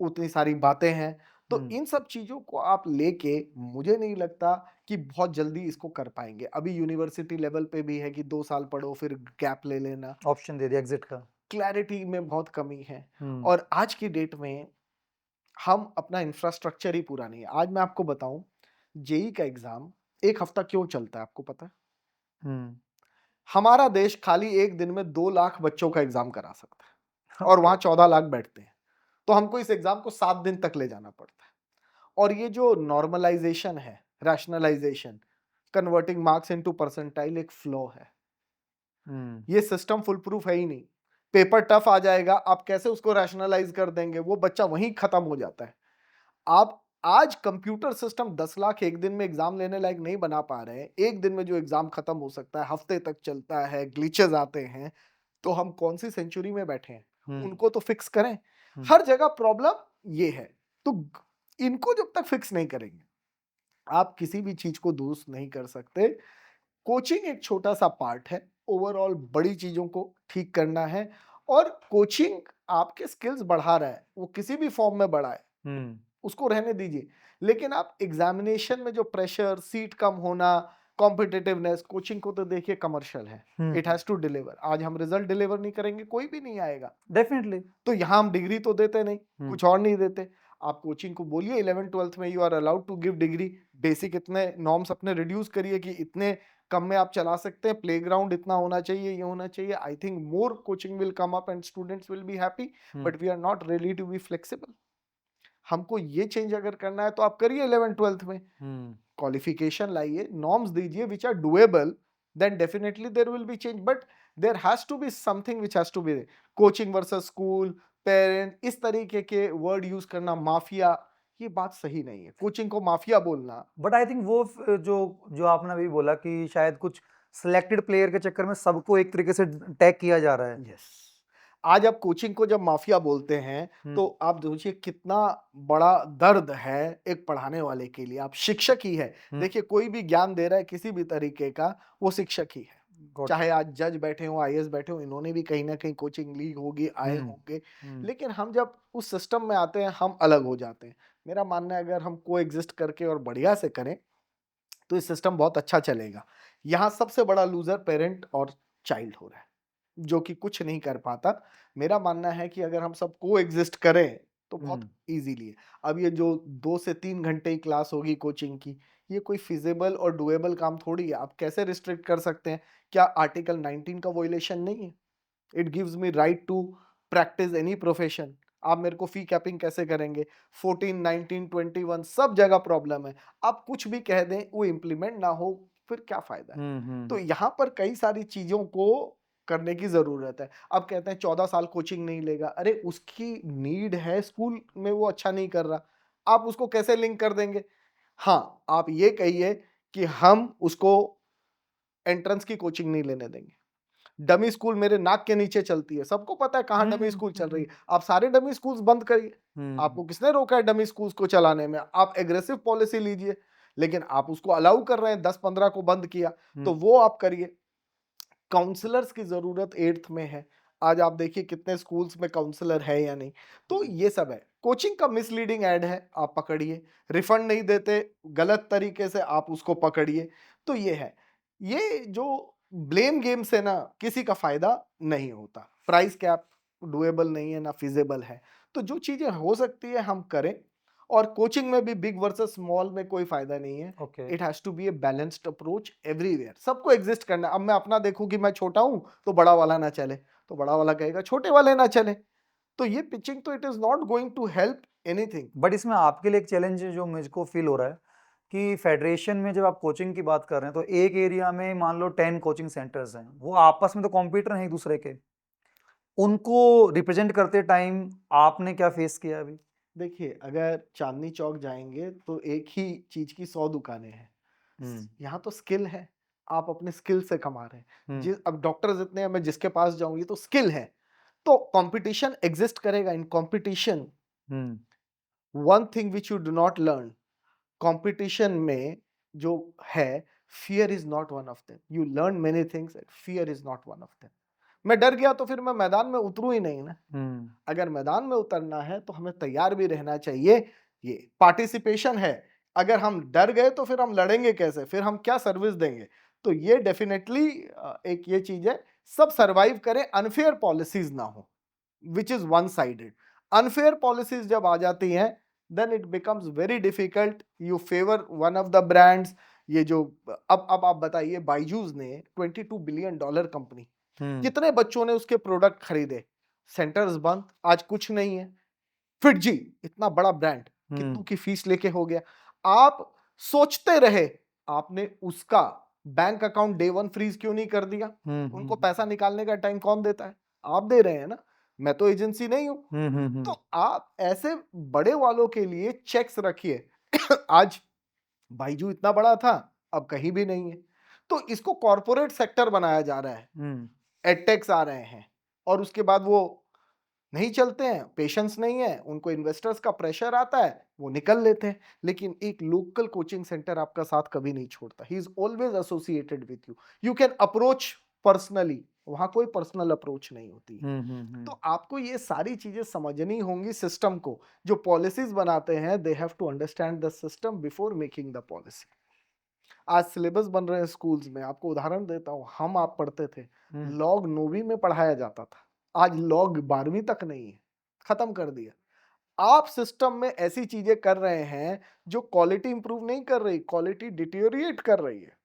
Speaker 1: उतनी सारी बातें हैं। तो इन सब चीजों को आप लेके मुझे नहीं लगता कि बहुत जल्दी इसको कर पाएंगे। अभी यूनिवर्सिटी लेवल पे भी है कि 2 साल पढ़ो फिर गैप ले लेना,
Speaker 2: ऑप्शन दे दिया एग्जिट का।
Speaker 1: क्लैरिटी में बहुत कमी है। और आज की डेट में हम अपना इंफ्रास्ट्रक्चर ही पूरा नहीं है। आज मैं आपको बताऊं, जेई का एग्जाम एक हफ्ता क्यों चलता है आपको पता है?
Speaker 2: हम्म।
Speaker 1: हमारा देश खाली एक दिन में 2 लाख बच्चों का एग्जाम करा सकता है और
Speaker 2: ओके।
Speaker 1: वहां 14 लाख बैठते हैं। तो हमको इस एग्जाम को 7 दिन तक ले जाना पड़ता है। और ये जो नॉर्मलाइजेशन है, rationalisation, converting marks into percentile एक फ्लॉ है। ये सिस्टम फुल प्रूफ है ही नहीं। पेपर टफ आ जाएगा, आप कैसे उसको रैशनलाइज कर देंगे, वो बच्चा वहीं खत्म हो जाता है। आप आज कंप्यूटर सिस्टम 10 लाख एक दिन में एग्जाम लेने लायक नहीं बना पा रहे हैं। एक दिन में जो एग्जाम खत्म हो सकता है हफ्ते तक चलता है, ग्लिचेस आते हैं। तो हम कौन सी सेंचुरी में बैठे हैं? उनको तो फिक्स करें। हर जगह प्रॉब्लम ये है। तो इनको जब तक फिक्स नहीं करेंगे आप किसी भी चीज को दुरुस्त नहीं कर सकते। कोचिंग एक छोटा सा पार्ट है, ओवरऑल बड़ी चीजों को ठीक करना है। और कोचिंग आपके स्किल्स बढ़ा रहा है, वो किसी भी फॉर्म में बढ़ाए, उसको रहने दीजिए। लेकिन आप एग्जामिनेशन में जो प्रेशर, सीट कम होना, कॉम्पिटिटिवनेस, कोचिंग को तो देखिए कमर्शियल है। It has to deliver. आज हम रिजल्ट डिलीवर नहीं करेंगे कोई भी नहीं आएगा।
Speaker 2: डेफिनेटली।
Speaker 1: तो यहाँ हम डिग्री तो देते नहीं, कुछ और नहीं देते। आप कोचिंग को बोलिए 11th-12th में you are allowed to give degree. Basic इतने नॉर्म्स अपने रिड्यूस करिए कि इतने कम में आप चला सकते हैं। प्लेग्राउंड इतना होना चाहिए, ये होना चाहिए। I think more coaching will come up and students will be happy. But we are not ready to be flexible. हमको ये चेंज अगर करना है तो आप करिए 11th-12th में। क्वालिफिकेशन लाइए, नॉर्म्स दीजिए which are doable, then definitely there will be change, but there has to be something which has to be there. Coaching versus school, parent, इस तरीके के वर्ड यूज करना, माफिया, ये बात सही नहीं है। कोचिंग को माफिया बोलना।
Speaker 2: बट आई थिंक वो जो जो आपने अभी बोला कि शायद कुछ सिलेक्टेड प्लेयर के चक्कर में सबको एक तरीके से टैग किया जा रहा है।
Speaker 1: यस। आज आप कोचिंग को जब माफिया बोलते हैं तो आप सोचिए कितना बड़ा दर्द है एक पढ़ाने वाले के लिए। आप शिक्षक ही है। देखिए कोई भी ज्ञान दे रहा है किसी भी तरीके का, वो शिक्षक ही है। चाहे आज जज बैठे हो, आईएएस बैठे हो, इन्होंने भी कहीं ना कहीं कोचिंग ली होगी, आए होंगे। लेकिन हम जब उस सिस्टम में आते हैं हम अलग हो जाते हैं। मेरा मानना है अगर हम को एग्जिस्ट करके और बढ़िया से करें तो इस सिस्टम बहुत अच्छा चलेगा। यहाँ सबसे बड़ा लूजर पेरेंट और चाइल्ड हो रहा है, जो कि कुछ नहीं कर पाता। मेरा मानना है कि अगर हम सब को एग्जिस्ट करें तो बहुत इजीली है। अब ये जो 2 से 3 घंटे की क्लास होगी कोचिंग की, ये कोई फिजिबल और डुएबल काम थोड़ी है। आप कैसे रिस्ट्रिक्ट कर सकते हैं? क्या आर्टिकल 19 का वोलेशन नहीं है? It gives me right to practise any profession. आप मेरे को फी कैपिंग कैसे करेंगे? 14, 19, 21 सब जगह प्रॉब्लम है। आप कुछ भी कह दें, वो इम्प्लीमेंट ना हो, फिर क्या फायदा है? तो यहाँ पर कई सारी चीजों को करने की जरूरत है। अब कहते हैं 14 साल कोचिंग नहीं लेगा। अरे उसकी नीड है, स्कूल में वो अच्छा नहीं कर रहा, आप उसको कैसे लिंक कर देंगे? हाँ, आप ये कहिए कि हम उसको एंट्रेंस की कोचिंग नहीं लेने देंगे। डमी स्कूल मेरे नाक के नीचे चलती है, सबको पता है कहाँ डमी स्कूल चल रही है। आप सारे डमी स्कूल्स बंद करिए। आपको किसने रोका है डमी स्कूल्स को चलाने में? आप एग्रेसिव पॉलिसी लीजिए। लेकिन आप उसको अलाउ कर रहे हैं, 10-15 को बंद किया, तो वो आप करिए। काउंसलर्स की जरूरत 8th में है। आज आप देखिए कितने स्कूल्स में काउंसलर है या नहीं। तो ये सब है। कोचिंग का मिसलीडिंग एड है, आप पकड़िए। रिफंड नहीं देते गलत तरीके से, आप उसको पकड़िए। तो ये है। ये जो ब्लेम गेम से ना किसी का फायदा नहीं होता। प्राइस कैप डुएबल नहीं है, ना फिजिबल है। तो जो चीजें हो सकती है हम करें। और कोचिंग में भी बिग वर्सेस स्मॉल में कोई फायदा नहीं है। It has to be a balanced approach everywhere. सबको एग्जिस्ट करना है। अब मैं अपना देखूं कि मैं छोटा हूं तो बड़ा वाला ना चले, तो बड़ा वाला कहेगा छोटे वाले ना चले। तो ये पिचिंग तो it is not going to help anything.
Speaker 2: बट इसमें आपके लिए एक चैलेंज जो मुझको फील हो रहा है कि फेडरेशन में जब आप कोचिंग की बात कर रहे हैं तो एक एरिया में मान लो 10 कोचिंग सेंटर्स हैं, वो आपस में तो कॉम्पिटिटर हैं एक दूसरे के, उनको रिप्रेजेंट करते टाइम आपने क्या फेस किया अभी?
Speaker 1: देखिए अगर चांदनी चौक जाएंगे तो एक ही चीज की 100 दुकानें हैं। यहाँ तो स्किल है, आप अपने स्किल से कमा रहे हैं। अब डॉक्टर्स इतने हैं, मैं जिसके पास जाऊं, ये तो स्किल है। तो कंपटीशन एग्जिस्ट करेगा। In competition one thing which you do not learn, competition में जो है, fear is not one of them. You learn many things, fear is not one of them. मैं डर गया तो फिर मैं मैदान में उतरू ही नहीं ना। अगर मैदान में उतरना है तो हमें तैयार भी रहना चाहिए। ये पार्टिसिपेशन है। अगर हम डर गए तो फिर हम लड़ेंगे कैसे? फिर हम क्या सर्विस देंगे? तो ये डेफिनेटली एक ये चीज है। सब सरवाइव करें, अनफेयर पॉलिसीज ना हो which is one sided. Unfair policies जब आ जाती हैं then it becomes very difficult. You favor one of the brands, ये जो अब आप बताइए, बाइजूस ने $22 बिलियन कंपनी, कितने बच्चों ने उसके प्रोडक्ट खरीदे? सेंटर्स बंद, आज कुछ नहीं है। फिटजी इतना बड़ा ब्रांड कितनों की फीस लेके हो गया। आप सोचते रहे, आपने उसका बैंक अकाउंट डे 1 फ्रीज क्यों नहीं कर दिया? उनको पैसा निकालने का टाइम कौन देता है? आप दे रहे हैं ना, मैं तो एजेंसी नहीं हूं। तो आप ऐसे बड़े वालों के लिए चेक्स रखिए। आज बाइजू इतना बड़ा था, अब कहीं भी नहीं है। तो इसको कॉर्पोरेट सेक्टर बनाया जा रहा है, एडटेक्स आ रहे हैं, और उसके बाद वो नहीं चलते हैं, पेशेंस नहीं है, उनको इन्वेस्टर्स का प्रेशर आता है, वो निकल लेते हैं। लेकिन एक लोकल कोचिंग सेंटर आपका साथ कभी नहीं छोड़ता। He is always associated with you, you can approach personally, वहां कोई पर्सनल अप्रोच नहीं होती है। तो आपको ये सारी चीजें समझनी होंगी सिस्टम को। जो पॉलिसीज बनाते हैं, they have to understand the system before making the policy. आज सिलेबस बन रहे हैं स्कूल्स में, आपको उदाहरण देता हूँ, हम आप पढ़ते थे, लॉग 9वीं में पढ़ाया जाता था, आज लॉग 12वीं तक नहीं है, खत्म कर दिया। आप सिस्टम में ऐसी चीजें कर रहे हैं जो क्वालिटी इंप्रूव नहीं कर रही, क्वालिटी डिटेरियोरेट कर रही है।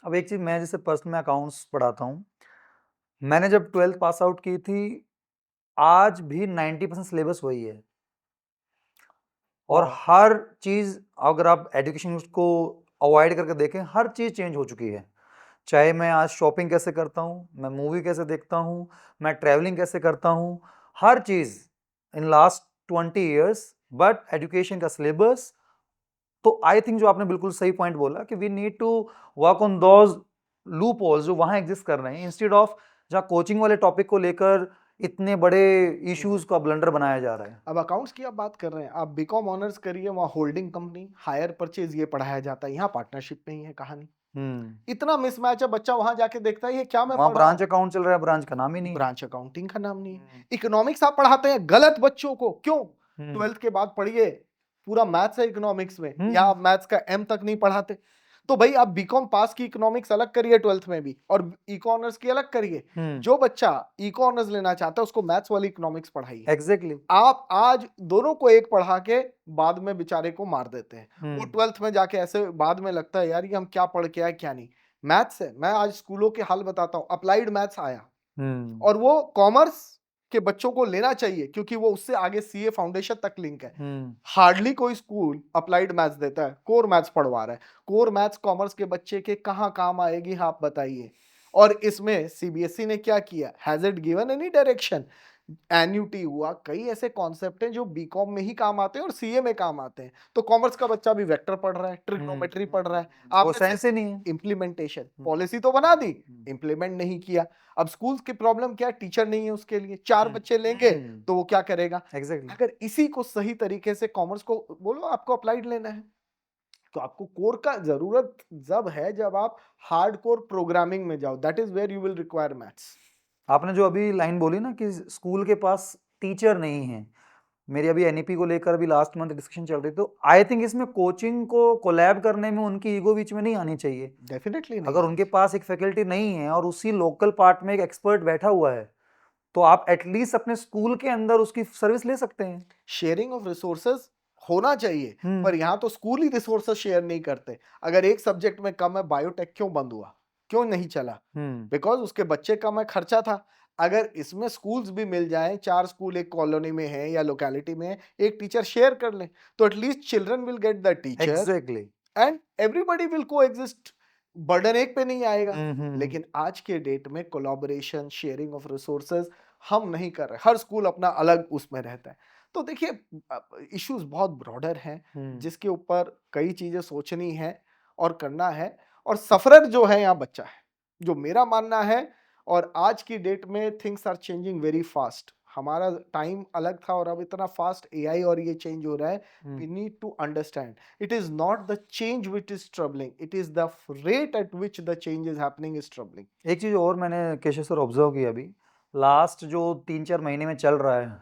Speaker 2: अब एक चीज, मैं जैसे पर्सनल अकाउंट्स पढ़ाता हूँ, मैंने जब 12th पास आउट की थी, आज भी 90% सिलेबस वही है। और हर चीज, अगर आप एजुकेशन को अवॉइड करके देखें, हर चीज चेंज हो चुकी है। चाहे मैं आज शॉपिंग कैसे करता हूँ, मैं मूवी कैसे देखता हूँ, मैं ट्रैवलिंग कैसे करता हूँ, हर चीज in last 20 years. But education का सिलेबस, तो आई थिंक जो आपने बिल्कुल सही पॉइंट बोला कि we need to work on those loopholes जो वहां एग्जिस्ट कर रहे हैं, इंस्टेड ऑफ जहाँ कोचिंग वाले टॉपिक को लेकर इतने बड़े इश्यूज का ब्लंडर बनाया जा रहा है।
Speaker 1: अब अकाउंट्स की आप बात कर रहे हैं, आप बीकॉम ऑनर्स करिए, वहाँ होल्डिंग कंपनी, हायर परचेज ये पढ़ाया जाता है, यहाँ पार्टनरशिप में ही है कहानी। इतना मिसमैच है, बच्चा वहां जाके देखता है ये क्या मैं
Speaker 2: वहाँ
Speaker 1: पढ़ रहा
Speaker 2: ब्रांच अकाउंट चल रहा है, ब्रांच का नाम ही नहीं है,
Speaker 1: ब्रांच अकाउंटिंग का नाम नहीं है। इकोनॉमिक्स आप पढ़ाते हैं गलत बच्चों को, क्यों? 12th के बाद पढ़िए, पूरा मैथ्स है इकोनॉमिक्स में, या आप मैथ्स का एम तक नहीं पढ़ाते। तो भाई आप बीकॉम पास की इकोनॉमिक्स अलग करिए 12th में भी, और इको ऑनर्स की अलग करिए। जो बच्चा इको ऑनर्स लेना चाहता है उसको मैथ्स वाली इकोनॉमिक्स पढ़ाइए।
Speaker 2: एग्जैक्टली।
Speaker 1: आप आज दोनों को एक पढ़ा के बाद में बेचारे को मार देते हैं। वो 12th में जाके ऐसे बाद में लगता है यार ये हम क्या पढ़ के आए क्या नहीं। मैथ्स है, मैं आज स्कूलों के हाल बताता हूँ, अप्लाइड मैथ्स आया, और वो कॉमर्स के बच्चों को लेना चाहिए क्योंकि वो उससे आगे सीए फाउंडेशन तक लिंक है। हार्डली कोई स्कूल अप्लाइड मैथ्स देता है, कोर मैथ्स पढ़वा रहा है। कोर मैथ्स कॉमर्स के बच्चे के कहाँ काम आएगी, आप बताइए। और इसमें सीबीएसई ने क्या किया, has it given any direction? Annuity हुआ, कई ऐसे कॉन्सेप्ट हैं जो बीकॉम में ही काम आते हैं और सीए में काम आते हैं। तो कॉमर्स का बच्चा भी वेक्टर पढ़ रहा है, ट्रिग्नोमेट्री पढ़ रहा है,
Speaker 2: वो साइंस ही नहीं है।
Speaker 1: इम्प्लीमेंटेशन पॉलिसी तो बना दी, इम्प्लीमेंट नहीं किया। अब स्कूल्स की प्रॉब्लम क्या है, टीचर नहीं है उसके लिए। 4 बच्चे लेंगे तो वो क्या करेगा? अगर इसी को सही तरीके से कॉमर्स को बोलो आपको अप्लाइड लेना है, तो आपको कोर का जरूरत जब है जब आप हार्डकोर प्रोग्रामिंग में जाओ, that is where you will require maths.
Speaker 2: आपने जो अभी लाइन बोली ना कि स्कूल के पास टीचर नहीं है, मेरी अभी एनईपी को लेकर अभी लास्ट मंथ डिस्कशन चल रही, तो आई थिंक इसमें कोचिंग को कोलैब करने में उनकी ईगो बीच में नहीं आनी चाहिए।
Speaker 1: डेफिनेटली नहीं।
Speaker 2: अगर उनके पास एक फैकल्टी नहीं है और उसी लोकल पार्ट में एक एक्सपर्ट बैठा हुआ है, तो आप एटलीस्ट अपने स्कूल के अंदर उसकी सर्विस ले सकते हैं।
Speaker 1: शेयरिंग ऑफ रिसोर्सेज होना चाहिए, पर यहाँ तो स्कूल ही रिसोर्सेज शेयर नहीं करते। अगर एक सब्जेक्ट में कम है, बायोटेक क्यों बंद हुआ, क्यों नहीं चला? बिकॉज उसके बच्चे कम है, खर्चा था। अगर इसमें स्कूल्स भी मिल जाएं, 4 स्कूल एक कॉलोनी में है या लोकेलिटी में है, एक टीचर शेयर कर ले, तो at least children will get the teacher.
Speaker 2: Exactly.
Speaker 1: And everybody will coexist, burden एक पे नहीं आएगा। लेकिन आज के डेट में कोलैबोरेशन, शेयरिंग ऑफ रिसोर्सेज हम नहीं कर रहे, हर स्कूल अपना अलग उसमें रहता है। तो देखिए इश्यूज बहुत ब्रॉडर हैं जिसके ऊपर कई चीजें सोचनी है और करना है, और सफरर जो है यहाँ बच्चा है, जो मेरा मानना है। और आज की डेट में things are changing very fast. हमारा टाइम अलग था और अब इतना फास्ट एआई और ये चेंज हो रहा है। We need to understand it is not the change which is troubling, it is the rate at which the change is happening is troubling.
Speaker 2: एक चीज और मैंने केशव सर ऑब्जर्व किया, अभी लास्ट जो 3-4 महीने में चल रहा है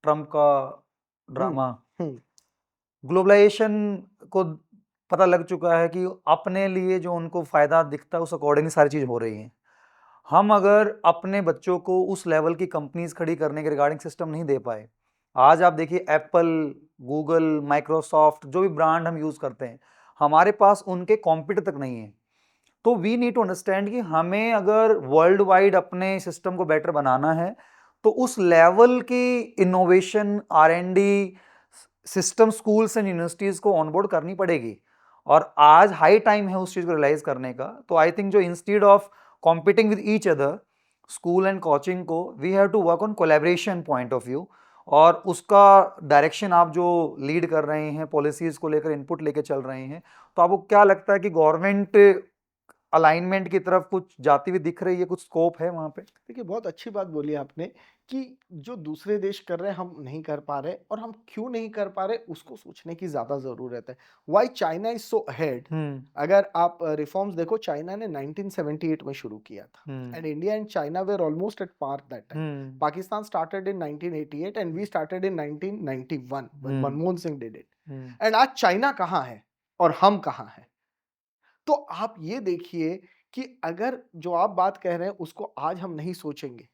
Speaker 2: ट्रम्प का ड्रामा, ग्लोबलाइजेशन को पता लग चुका है कि अपने लिए जो उनको फायदा दिखता है उस अकॉर्डिंग सारी चीज हो रही है। हम अगर अपने बच्चों को उस लेवल की कंपनीज खड़ी करने के रिगार्डिंग सिस्टम नहीं दे पाए, आज आप देखिए एप्पल, गूगल, माइक्रोसॉफ्ट, जो भी ब्रांड हम यूज करते हैं, हमारे पास उनके कॉम्पिटिटर तक नहीं है। तो वी नीड टू अंडरस्टैंड कि हमें अगर वर्ल्ड वाइड अपने सिस्टम को बेटर बनाना है तो उस लेवल की innovation R&D system schools and universities को ऑनबोर्ड करनी पड़ेगी। और आज हाई टाइम है उस चीज को रियलाइज करने का। तो आई थिंक जो instead of competing with each other school and coaching को we have to work on collaboration point of view. और उसका डायरेक्शन आप जो लीड कर रहे हैं, पॉलिसीज को लेकर इनपुट लेके चल रहे हैं, तो आपको क्या लगता है कि गवर्नमेंट अलाइनमेंट की तरफ कुछ जाती हुई दिख रही है, कुछ स्कोप है वहां पे?
Speaker 1: देखिए, बहुत अच्छी बात बोली आपने कि जो दूसरे देश कर रहे हैं हम नहीं कर पा रहे, और हम क्यों नहीं कर पा रहे उसको सोचने की ज्यादा जरूरत है। Why China is so ahead? अगर आप रिफॉर्म्स देखो, चाइना ने 1978 में शुरू किया था, and India and China were almost at par that time. Pakistan started in 1988 and we started in 1991 when Manmohan Singh did it. And आज चाइना कहाँ है और हम कहाँ हैं? तो आप ये देखिए कि अगर जो आप बात कह रहे हैं उसको आज हम नहीं सोचेंगे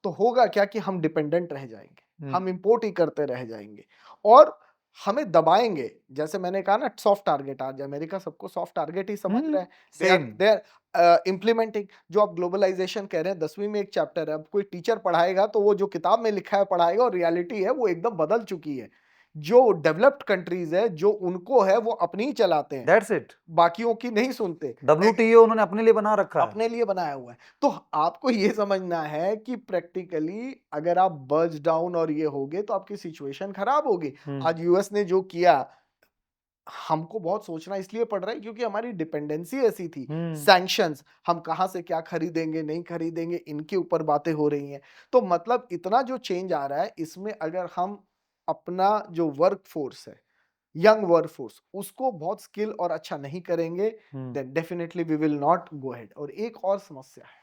Speaker 1: तो होगा क्या कि हम डिपेंडेंट रह जाएंगे, हम इंपोर्ट ही करते रह जाएंगे और हमें दबाएंगे। जैसे मैंने कहा ना, सॉफ्ट टारगेट, आज अमेरिका सबको सॉफ्ट टारगेट ही समझ रहा है। They are implementing. जो आप ग्लोबलाइजेशन कह रहे हैं, 10वीं में एक चैप्टर है, अब कोई टीचर पढ़ाएगा तो वो जो किताब में लिखा है पढ़ाएगा, और रियलिटी है वो एकदम बदल चुकी है। जो डेवलप्ड कंट्रीज है, जो उनको है वो अपनी ही चलाते हैं,
Speaker 2: दैट्स इट,
Speaker 1: बाकियों की नहीं सुनते।
Speaker 2: WTO उन्होंने अपने लिए बना रखा है,
Speaker 1: अपने लिए बनाया हुआ है। तो आपको ये समझना है कि प्रैक्टिकली अगर आप बर्ज डाउन और ये होगे तो आपकी सिचुएशन खराब होगी। आज यूएस ने जो किया, हमको बहुत सोचना इसलिए पड़ रहा है क्योंकि हमारी डिपेंडेंसी ऐसी थी। सैंक्शंस, हम कहां से क्या खरीदेंगे नहीं खरीदेंगे, इनके ऊपर बातें हो रही हैं। तो मतलब इतना जो चेंज आ रहा है, इसमें अगर हम अपना जो वर्क फोर्स है, यंग वर्क फोर्स, उसको बहुत स्किल और अच्छा नहीं करेंगे, then definitely we will not go ahead. और एक और समस्या है,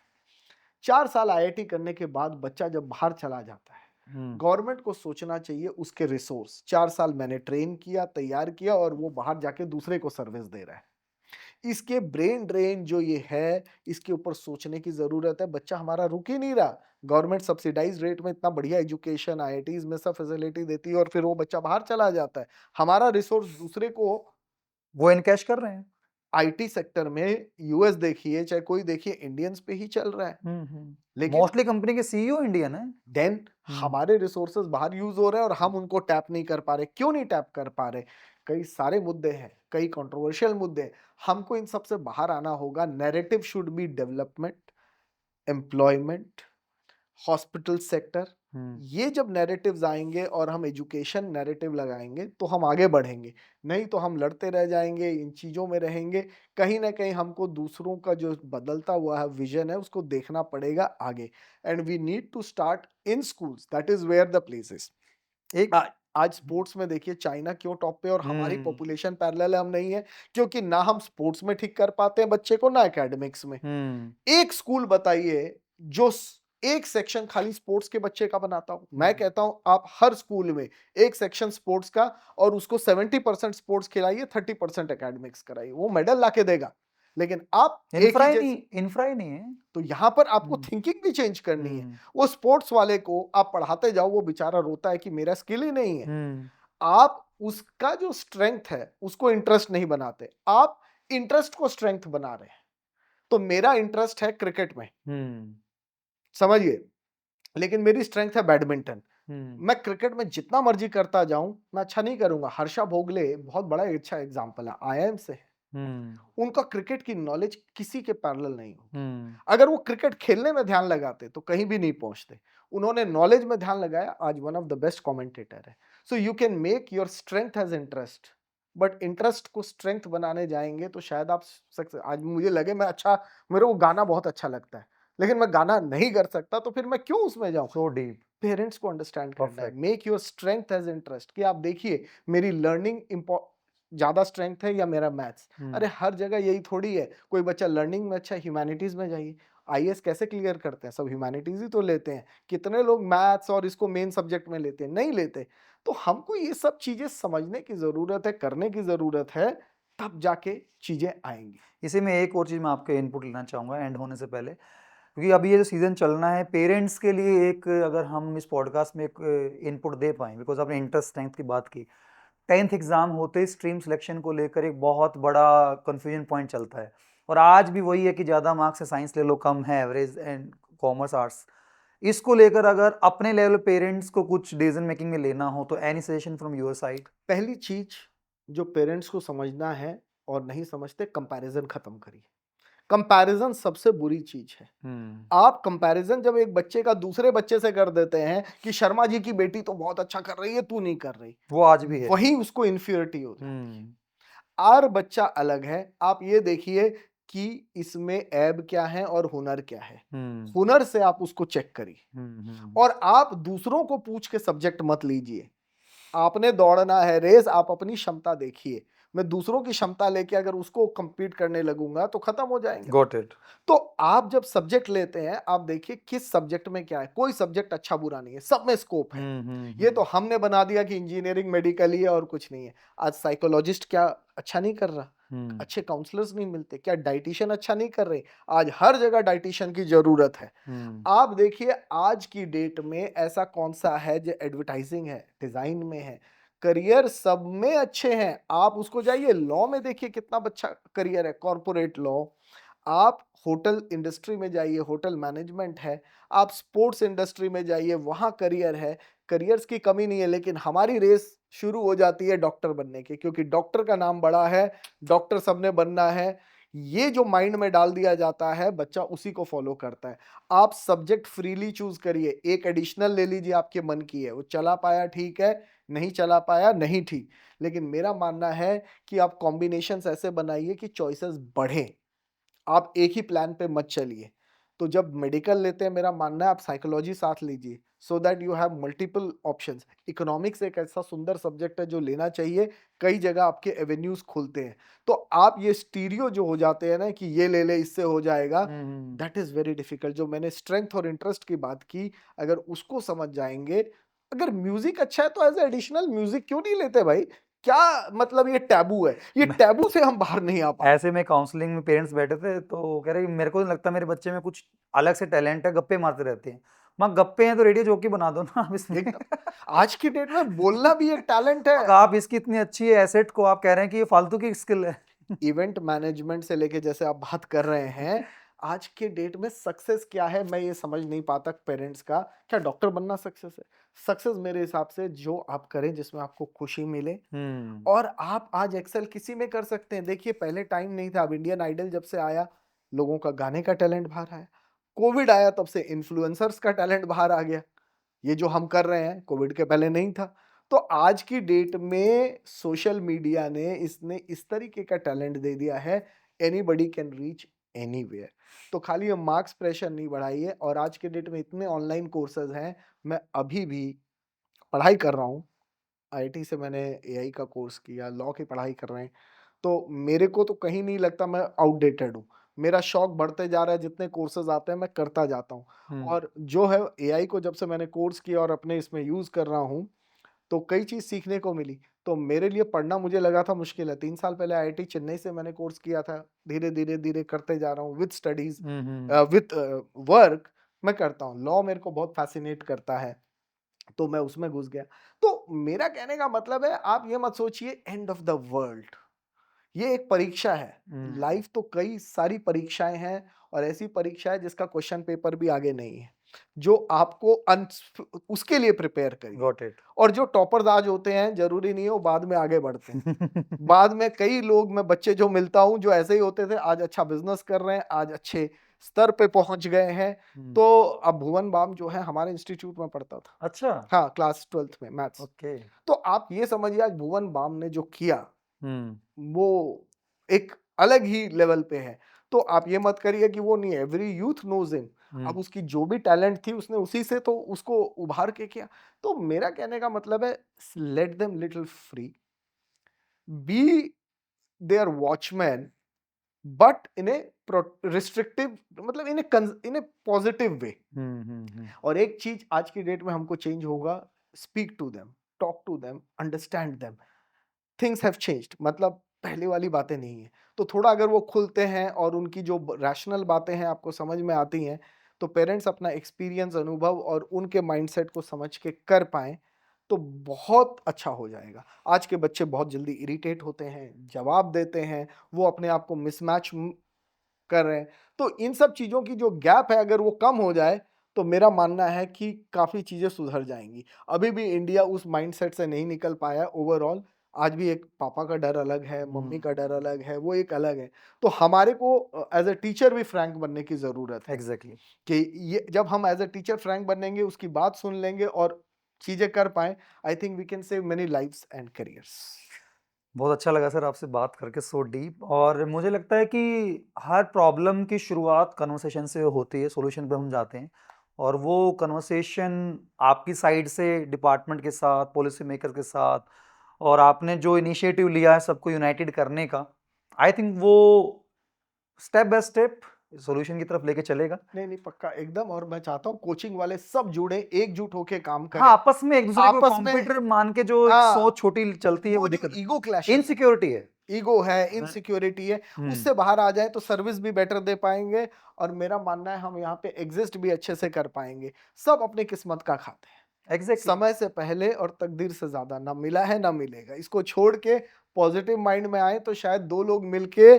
Speaker 1: 4 साल आईआईटी करने के बाद बच्चा जब बाहर चला जाता है, गवर्नमेंट को सोचना चाहिए उसके रिसोर्स। 4 साल मैंने ट्रेन किया, तैयार किया, और वो बाहर जाके दूसरे को सर्विस दे रहा है। इसके ब्रेन ड्रेन जो ये है, इसके ऊपर सोचने की जरूरत है। बच्चा हमारा रुक ही नहीं रहा। गवर्नमेंट सब्सिडाइज रेट में इतना बढ़िया एजुकेशन आईआईटीज में सब फैसिलिटी देती है, और फिर वो बच्चा बाहर चला जाता है। हमारा रिसोर्स दूसरे को
Speaker 2: वो इनकैश कर रहे हैं।
Speaker 1: आईटी सेक्टर में यूएस देखिए, चाहे कोई देखिए, इंडियंस पे ही चल रहा है।
Speaker 2: लेकिन मोस्टली कंपनी के सीईओ इंडियन है।
Speaker 1: देन हमारे रिसोर्सेज बाहर यूज हो रहे हैं और हम उनको टैप नहीं कर पा रहे। क्यों नहीं टैप कर पा रहे? कई सारे मुद्दे हैं, कई कंट्रोवर्शियल मुद्दे हैं। हमको इन सब से बाहर आना होगा। Narrative should be development, employment, hospital sector. ये जब नैरेटिव्स आएंगे और हम एजुकेशन नैरेटिव लगाएंगे तो हम आगे बढ़ेंगे। नहीं तो हम लड़ते रह जाएंगे, इन चीजों में रहेंगे। कहीं ना कहीं हमको दूसरों का जो बदलता हुआ है विजन है उसको देखना पड़ेगा आगे। And we need to start in schools, that is where the places. एक आज स्पोर्ट्स में देखिए चाइना क्यों टॉप पे, और हमारी पॉपुलेशन पैरेलल है, हम नहीं है। क्योंकि ना हम स्पोर्ट्स में ठीक कर पाते हैं बच्चे को, ना एकेडमिक्स में। एक स्कूल बताइए जो एक सेक्शन खाली स्पोर्ट्स के बच्चे का बनाता हूं। मैं कहता हूं आप हर स्कूल में एक सेक्शन स्पोर्ट्स का, और उसको 70% स्पोर्ट्स खिलाइए, 30% एकेडमिक्स कराइए, वो मेडल लाके देगा। लेकिन आप
Speaker 2: इंफ्रा ही नहीं है।
Speaker 1: तो यहां पर आपको थिंकिंग भी चेंज करनी है। वो स्पोर्ट्स वाले को आप पढ़ाते जाओ, वो बेचारा रोता है कि मेरा स्किल ही नहीं है। आप उसका जो स्ट्रेंथ है उसको इंटरेस्ट नहीं बनाते, आप इंटरेस्ट को स्ट्रेंथ बना रहे हैं। तो मेरा इंटरेस्ट है क्रिकेट में, समझिए, लेकिन मेरी स्ट्रेंथ है बैडमिंटन। मैं क्रिकेट में जितना मर्जी करता जाऊं, मैं अच्छा नहीं करूंगा। हर्षा भोगले बहुत बड़ा अच्छा एग्जांपल है, आईआईएम से है। उनका क्रिकेट की नॉलेज किसी के पैरेलल नहीं होगी। अगर वो क्रिकेट खेलने में ध्यान लगाते तो कहीं भी नहीं पहुंचते। उन्होंने नॉलेज में ध्यान लगाया, आज one of the best commentator है। So you can make your strength as interest, but interest को स्ट्रेंथ बनाने जाएंगे तो शायद आप सक्सेस। आज मुझे लगे मैं अच्छा, मेरे को गाना बहुत अच्छा लगता है, लेकिन मैं गाना नहीं कर सकता, तो फिर मैं क्यों उसमें जाऊं?
Speaker 2: So deep.
Speaker 1: पेरेंट्स को अंडरस्टैंड करना है। Make your strength as interest, कि आप देखिए मेरी लर्निंग ज्यादा स्ट्रेंथ है या मेरा मैथ्स। अरे हर जगह यही थोड़ी है, कोई बच्चा लर्निंग में अच्छा, ह्यूमैनिटीज में जाइए। आईएएस कैसे क्लियर करते हैं? सब ह्यूमैनिटीज ही तो लेते हैं। कितने लोग मैथ्स और इसको मेन सब्जेक्ट में लेते हैं? नहीं लेते। तो हमको ये सब चीजें समझने की जरूरत है, करने की जरूरत है, तब जाके चीजें आएंगी।
Speaker 2: इसी में एक और चीज मैं आपके इनपुट लेना चाहूंगा एंड होने से पहले, क्योंकि अभी ये जो सीजन चलना है, पेरेंट्स के लिए एक, अगर हम इस पॉडकास्ट में एक इनपुट दे पाएं, बिकॉज आपने इंटरेस्ट स्ट्रेंथ की बात की, 10th एग्जाम होते ही स्ट्रीम सिलेक्शन को लेकर एक बहुत बड़ा कंफ्यूजन पॉइंट चलता है, और आज भी वही है कि ज़्यादा मार्क्स से साइंस ले लो, कम है एवरेज एंड कॉमर्स आर्ट्स। इसको लेकर अगर अपने लेवल पेरेंट्स को कुछ डिसीजन मेकिंग में लेना हो तो any suggestion from your side?
Speaker 1: पहली चीज जो पेरेंट्स को समझना है और नहीं समझते, कंपैरिजन खत्म करिए। कंपैरिजन सबसे बुरी चीज है। आप कंपैरिजन जब एक बच्चे का दूसरे बच्चे से कर देते हैं कि शर्मा जी की बेटी तो बहुत अच्छा कर रही है, तू नहीं कर रही,
Speaker 2: वो आज भी है।
Speaker 1: वही उसको इन्फ्योरिटी होती है। और बच्चा अलग है। आप ये देखिए कि इसमें ऐब क्या है और हुनर क्या है। हुनर से आप उसको चेक करिए, और आप दूसरों को पूछ के सब्जेक्ट मत लीजिए। आपने दौड़ना है रेस, आप अपनी क्षमता देखिए। मैं दूसरों की क्षमता लेके अगर उसको compete करने लगूंगा तो खत्म हो जाएंगे।
Speaker 2: Got it.
Speaker 1: तो आप जब सब्जेक्ट लेते हैं, आप देखिए किस सब्जेक्ट में क्या है। कोई सब्जेक्ट अच्छा बुरा नहीं है, सब में स्कोप है। ये तो हमने बना दिया कि इंजीनियरिंग मेडिकल ही है और कुछ नहीं है। आज साइकोलॉजिस्ट क्या अच्छा नहीं कर रहा? अच्छे काउंसलर्स नहीं मिलते क्या? डाइटिशियन अच्छा नहीं कर रहे? आज हर जगह डाइटिशियन की जरूरत है। आप देखिए आज की डेट में ऐसा कौन सा है जो एडवर्टाइजिंग है, डिजाइन में है, करियर सब में अच्छे हैं। आप उसको जाइए लॉ में देखिए कितना अच्छा करियर है, कॉर्पोरेट लॉ। आप होटल इंडस्ट्री में जाइए, होटल मैनेजमेंट है। आप स्पोर्ट्स इंडस्ट्री में जाइए, वहां करियर है। करियर्स की कमी नहीं है, लेकिन हमारी रेस शुरू हो जाती है डॉक्टर बनने की, क्योंकि डॉक्टर का नाम बड़ा है, डॉक्टर सबने बनना है। ये जो माइंड में डाल दिया जाता है, बच्चा उसी को फॉलो करता है। आप सब्जेक्ट फ्रीली चूज करिए, एक एडिशनल ले लीजिए, आपके मन की है, वो चला पाया ठीक है, नहीं चला पाया नहीं ठीक। लेकिन मेरा मानना है कि आप कॉम्बिनेशंस ऐसे बनाइए कि चॉइसेस बढ़े। आप एक ही प्लान पे मत चलिए। तो जब मेडिकल लेते हैं, मेरा मानना है आप साइकोलॉजी साथ लीजिए, so that you have multiple options. Economics एक ऐसा सुंदर सब्जेक्ट है जो लेना चाहिए, कई जगह आपके एवेन्यूज खुलते हैं। तो आप ये स्टीरियो जो हो जाते हैं ना कि ये ले ले इससे हो जाएगा, दैट इज वेरी डिफिकल्ट। जो मैंने स्ट्रेंथ और इंटरेस्ट की बात की, अगर उसको समझ जाएंगे। अगर म्यूजिक अच्छा है तो एज एडिशनल म्यूजिक क्यों नहीं लेते भाई? क्या मतलब ये टैबू है, ये टैबू से हम बाहर नहीं आ पाए।
Speaker 2: ऐसे में काउंसलिंग में पेरेंट्स बैठे थे तो कह रहे मेरे को नहीं लगता मेरे बच्चे में कुछ अलग से टैलेंट है, गप्पे मारते रहते हैं। माँ गप्पे हैं तो रेडियो जॉकी बना दो ना आप इसमें।
Speaker 1: आज की डेट में बोलना भी एक टैलेंट है।
Speaker 2: आप इसकी इतनी अच्छी एसेट को आप कह रहे हैं कि ये फालतू की स्किल है।
Speaker 1: इवेंट मैनेजमेंट से लेके जैसे आप बात कर रहे हैं, आज के डेट में सक्सेस क्या है मैं ये समझ नहीं पाता पेरेंट्स का। क्या डॉक्टर बनना सक्सेस है? सक्सेस मेरे हिसाब से जो आप करें जिसमें आपको खुशी मिले, और आप आज एक्सेल किसी में कर सकते हैं। देखिए पहले टाइम नहीं था, अब इंडियन आइडल जब से आया, लोगों का गाने का टैलेंट बाहर आया। कोविड आया तब से इन्फ्लुएंसर्स का टैलेंट बाहर आ गया। ये जो हम कर रहे हैं कोविड के पहले नहीं था। तो आज की डेट में सोशल मीडिया ने इसने इस तरीके का टैलेंट दे दिया है, एनीबॉडी कैन रीच एनीवेयर। तो खाली हम मार्क्स प्रेशर नहीं बढ़ाइए। और आज के डेट में इतने ऑनलाइन कोर्सेज हैं, मैं अभी भी पढ़ाई कर रहा हूँ। आईआईटी से मैंने एआई का कोर्स किया, लॉ की पढ़ाई कर रहे हैं। तो मेरे को तो कहीं नहीं लगता मैं आउटडेटेड हूँ। मेरा शौक बढ़ते जा रहा है, जितने कोर्सेज आते हैं मैं करता जाता हूँ। और जो है एआई को जब से मैंने कोर्स किया और अपने इसमें यूज कर रहा हूँ, तो कई चीज सीखने को मिली। तो मेरे लिए पढ़ना मुझे लगा था मुश्किल है। 3 साल पहले आईआईटी चेन्नई से मैंने कोर्स किया था। धीरे धीरे धीरे करते जा रहा हूँ विद स्टडीज, विद वर्क। मैं करता हूँ लॉ, मेरे को बहुत फैसिनेट करता है, तो मैं उसमें घुस गया। तो मेरा कहने का मतलब है, आप ये मत सोचिए एंड ऑफ द वर्ल्ड। ये एक परीक्षा है। लाइफ तो कई सारी परीक्षाएं हैं, और ऐसी परीक्षा है जिसका क्वेश्चन पेपर भी आगे नहीं है, जो आपको उसके लिए प्रिपेयर करिए।
Speaker 2: Got it.
Speaker 1: और जो टॉपर्स आज होते हैं, जरूरी नहीं है वो बाद में आगे बढ़ते हैं। बाद में कई लोग, मैं बच्चे जो मिलता हूं जो ऐसे ही होते थे, आज अच्छा बिजनेस कर रहे हैं, आज अच्छे स्तर पे पहुंच गए हैं। तो अब भुवन बाम जो है हमारे इंस्टीट्यूट में पढ़ता था।
Speaker 2: अच्छा।
Speaker 1: हाँ, क्लास 12th में मैथ्स।
Speaker 2: ओके।
Speaker 1: तो आप ये समझिए आज भुवन बाम ने जो किया, वो एक अलग ही लेवल पे है। तो आप ये मत करिए कि वो नहीं है, एवरी यूथ नोज हिम। अब उसकी जो भी टैलेंट थी उसने उसी से तो उसको उभार के किया। तो मेरा कहने का मतलब है, let them little free, be there watchman, but in a restrictive, मतलब इन ए पॉजिटिव वे। और एक चीज आज की डेट में हमको चेंज होगा, speak to them, talk to them, understand them. Things have changed, मतलब पहले वाली बातें नहीं है। तो थोड़ा अगर वो खुलते हैं और उनकी जो रैशनल बातें हैं आपको समझ में आती हैं, तो पेरेंट्स अपना एक्सपीरियंस, अनुभव और उनके माइंडसेट को समझ के कर पाएं, तो बहुत अच्छा हो जाएगा। आज के बच्चे बहुत जल्दी इरिटेट होते हैं, जवाब देते हैं, वो अपने आप को मिसमैच कर रहे हैं। तो इन सब चीज़ों की जो गैप है अगर वो कम हो जाए तो मेरा मानना है कि काफ़ी चीज़ें सुधर जाएँगी। अभी भी इंडिया उस माइंडसेट से नहीं निकल पाया है ओवरऑल। आज भी एक पापा का डर अलग है, मम्मी का डर अलग है, वो एक अलग है। तो हमारे को एज़ अ टीचर भी फ्रैंक बनने की ज़रूरत है
Speaker 2: एग्जैक्टली।
Speaker 1: कि ये जब हम एज़ अ टीचर फ्रैंक बनेंगे, उसकी बात सुन लेंगे और चीज़ें कर पाएँ, I think we can save many lives and careers.
Speaker 2: बहुत अच्छा लगा सर आपसे बात करके, सो डीप। और मुझे लगता है कि हर प्रॉब्लम की शुरुआत कन्वर्सेशन से होती है, सॉल्यूशन पे हम जाते हैं। और वो कन्वर्सेशन आपकी साइड से डिपार्टमेंट के साथ, पॉलिसी मेकर के साथ, और आपने जो इनिशिएटिव लिया है सबको यूनाइटेड करने का, आई थिंक वो स्टेप बाय स्टेप सॉल्यूशन की तरफ लेके चलेगा।
Speaker 1: नहीं, नहीं, पक्का एकदम। और मैं चाहता हूँ कोचिंग वाले सब जुड़े, एकजुट होके काम करें।
Speaker 2: हाँ, आपस में एक दूसरे को
Speaker 1: आपस में
Speaker 2: कॉम्पिटिटर मान के जो एक
Speaker 1: हाँ,
Speaker 2: सोच छोटी चलती है, वो
Speaker 1: वो जो
Speaker 2: दिक्कत,
Speaker 1: ईगो क्लैशेस
Speaker 2: इनसिक्योरिटी है।
Speaker 1: ईगो है, इनसिक्योरिटी है,
Speaker 2: हम्म,
Speaker 1: उससे बाहर आ जाए तो सर्विस भी बेटर दे पाएंगे। और मेरा मानना है हम यहाँ पे एग्जिस्ट भी अच्छे से कर पाएंगे। सब अपनी किस्मत का खाते हैं।
Speaker 2: एग्जैक्टली।
Speaker 1: समय से पहले और तकदीर से ज्यादा ना मिला है ना मिलेगा। इसको छोड़ के पॉजिटिव माइंड में आए तो शायद 2 लोग मिलके,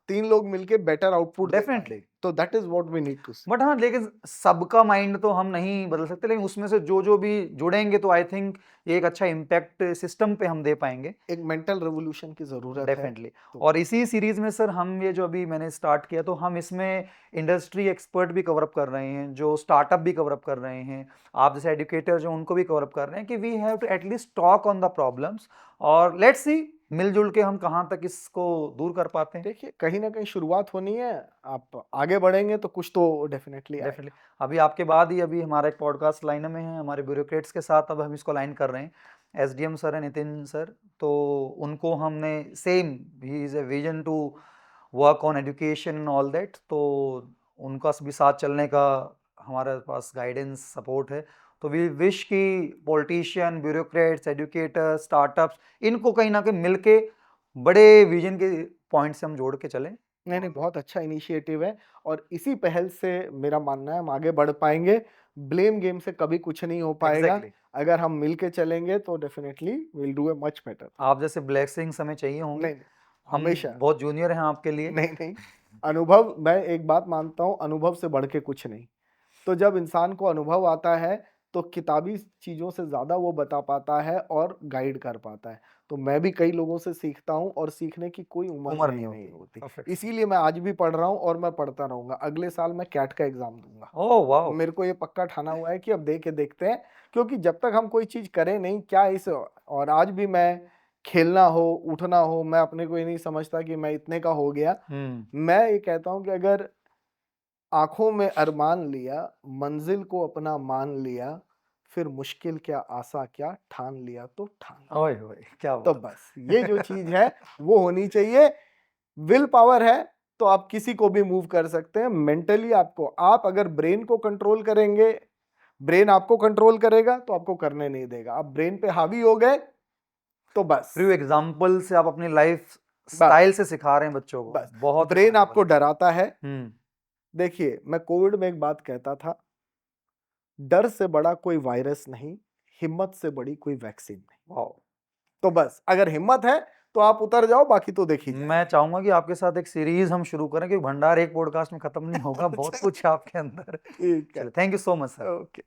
Speaker 1: 3 लोग मिलके बेटर आउटपुट दे पाएं।
Speaker 2: डेफिनेटली।
Speaker 1: तो that is what we need to see.
Speaker 2: But हाँ, लेकिन सबका माइंड तो हम नहीं बदल सकते, लेकिन उसमें से जो जो भी जुड़ेंगे तो आई थिंक ये एक अच्छा इम्पैक्ट सिस्टम पे हम दे पाएंगे।
Speaker 1: एक मेंटल रेवोल्यूशन की जरूरत है।
Speaker 2: डेफिनेटली।
Speaker 1: तो
Speaker 2: और इसी सीरीज में सर हम ये जो अभी मैंने स्टार्ट किया, तो हम इसमें इंडस्ट्री एक्सपर्ट भी कवर अप कर रहे हैं, जो स्टार्टअप भी कवर अप कर रहे हैं, आप जैसे एजुकेटर जो उनको भी कवर अप कर रहे हैं, कि we have to at least talk on the problems, और लेट्स सी मिलजुल के हम कहाँ तक इसको दूर कर पाते हैं।
Speaker 1: देखिए, कहीं ना कहीं शुरुआत होनी है। आप आगे बढ़ेंगे तो कुछ तो डेफिनेटली आएगा।
Speaker 2: डेफिनेटली। अभी आपके बाद ही अभी हमारा एक पॉडकास्ट लाइन में है हमारे ब्यूरोक्रेट्स के साथ, अब हम इसको लाइन कर रहे हैं। एसडीएम सर है नितिन सर, तो उनको हमने same, he is a vision to work on education and all that, तो उनका भी साथ चलने का हमारे पास गाइडेंस सपोर्ट है। तो वी विश कि पॉलिटिशियन, ब्यूरोक्रेट्स, एजुकेटर, स्टार्टअप्स, इनको कहीं ना कहीं मिलके बड़े विजन के पॉइंट से हम जोड़ के चलें।
Speaker 1: नहीं, नहीं, बहुत अच्छा इनिशिएटिव है। और इसी पहल से मेरा मानना है हम आगे बढ़ पाएंगे। ब्लेम गेम से कभी कुछ नहीं हो पाएगा।
Speaker 2: एग्जैक्टली।
Speaker 1: अगर हम मिल के चलेंगे तो definitely will do a much better.
Speaker 2: आप जैसे ब्लेसिंग्स हमें चाहिए होंगे,
Speaker 1: नहीं, नहीं,
Speaker 2: हम
Speaker 1: हमेशा।
Speaker 2: बहुत जूनियर हैं आपके लिए।
Speaker 1: नहीं, नहीं, अनुभव, मैं एक बात मानता हूँ, अनुभव से बढ़ के कुछ नहीं। तो जब इंसान को अनुभव आता है तो किताबी चीज़ों से ज़्यादा वो बता पाता है और गाइड कर पाता है। तो मैं भी कई लोगों से सीखता हूँ और सीखने की कोई उम्र
Speaker 2: उम्र
Speaker 1: नहीं
Speaker 2: नहीं
Speaker 1: नहीं
Speaker 2: होती।
Speaker 1: होती।
Speaker 2: परफेक्ट।
Speaker 1: इसीलिए मैं आज भी पढ़ रहा हूँ और मैं पढ़ता रहूँगा। अगले साल मैं कैट का एग्ज़ाम दूँगा।
Speaker 2: Oh wow.
Speaker 1: मेरे को ये पक्का ठाना हुआ है कि अब दे के देखते हैं। क्योंकि जब तक हम कोई चीज़ करें नहीं, क्या इस और आज भी मैं खेलना हो, उठना हो, मैं अपने को ये नहीं समझता कि मैं इतने का हो गया। मैं ये कहता हूँ कि अगर आँखों में अरमान लिया, मंजिल को अपना मान लिया, फिर मुश्किल क्या आसा क्या, ठान लिया तो ठान लिया।
Speaker 2: ओए ओए, क्या
Speaker 1: तो
Speaker 2: बात।
Speaker 1: बस ये जो चीज़ है वो होनी चाहिए। विल पावर है तो आप किसी को भी मूव कर सकते हैं। मेंटली आपको, आप अगर ब्रेन को कंट्रोल करेंगे, ब्रेन आपको कंट्रोल करेगा तो आपको करने नहीं देगा। आप ब्रेन पे हावी हो गए तो बस
Speaker 2: थ्रू एग्जांपल से आप अपनी लाइफ
Speaker 1: बस
Speaker 2: स्टाइल से सिखा रहे हैं बच्चों को,
Speaker 1: बस
Speaker 2: बहुत
Speaker 1: ब्रेन
Speaker 2: remarkable
Speaker 1: आपको
Speaker 2: है।
Speaker 1: डराता है।
Speaker 2: हम्म।
Speaker 1: देखिए, मैं कोविड में एक बात कहता था, डर से बड़ा कोई वायरस नहीं, हिम्मत से बड़ी कोई वैक्सीन नहीं।
Speaker 2: वाओ।
Speaker 1: तो बस अगर हिम्मत है तो आप उतर जाओ, बाकी तो देखी
Speaker 2: मैं
Speaker 1: जाएगी।
Speaker 2: चाहूंगा कि आपके साथ एक सीरीज हम शुरू करें, क्योंकि भंडार एक पॉडकास्ट में खत्म नहीं होगा, बहुत कुछ है आपके अंदर।
Speaker 1: ठीक है।
Speaker 2: चलिए, thank you so much sir.
Speaker 1: Okay.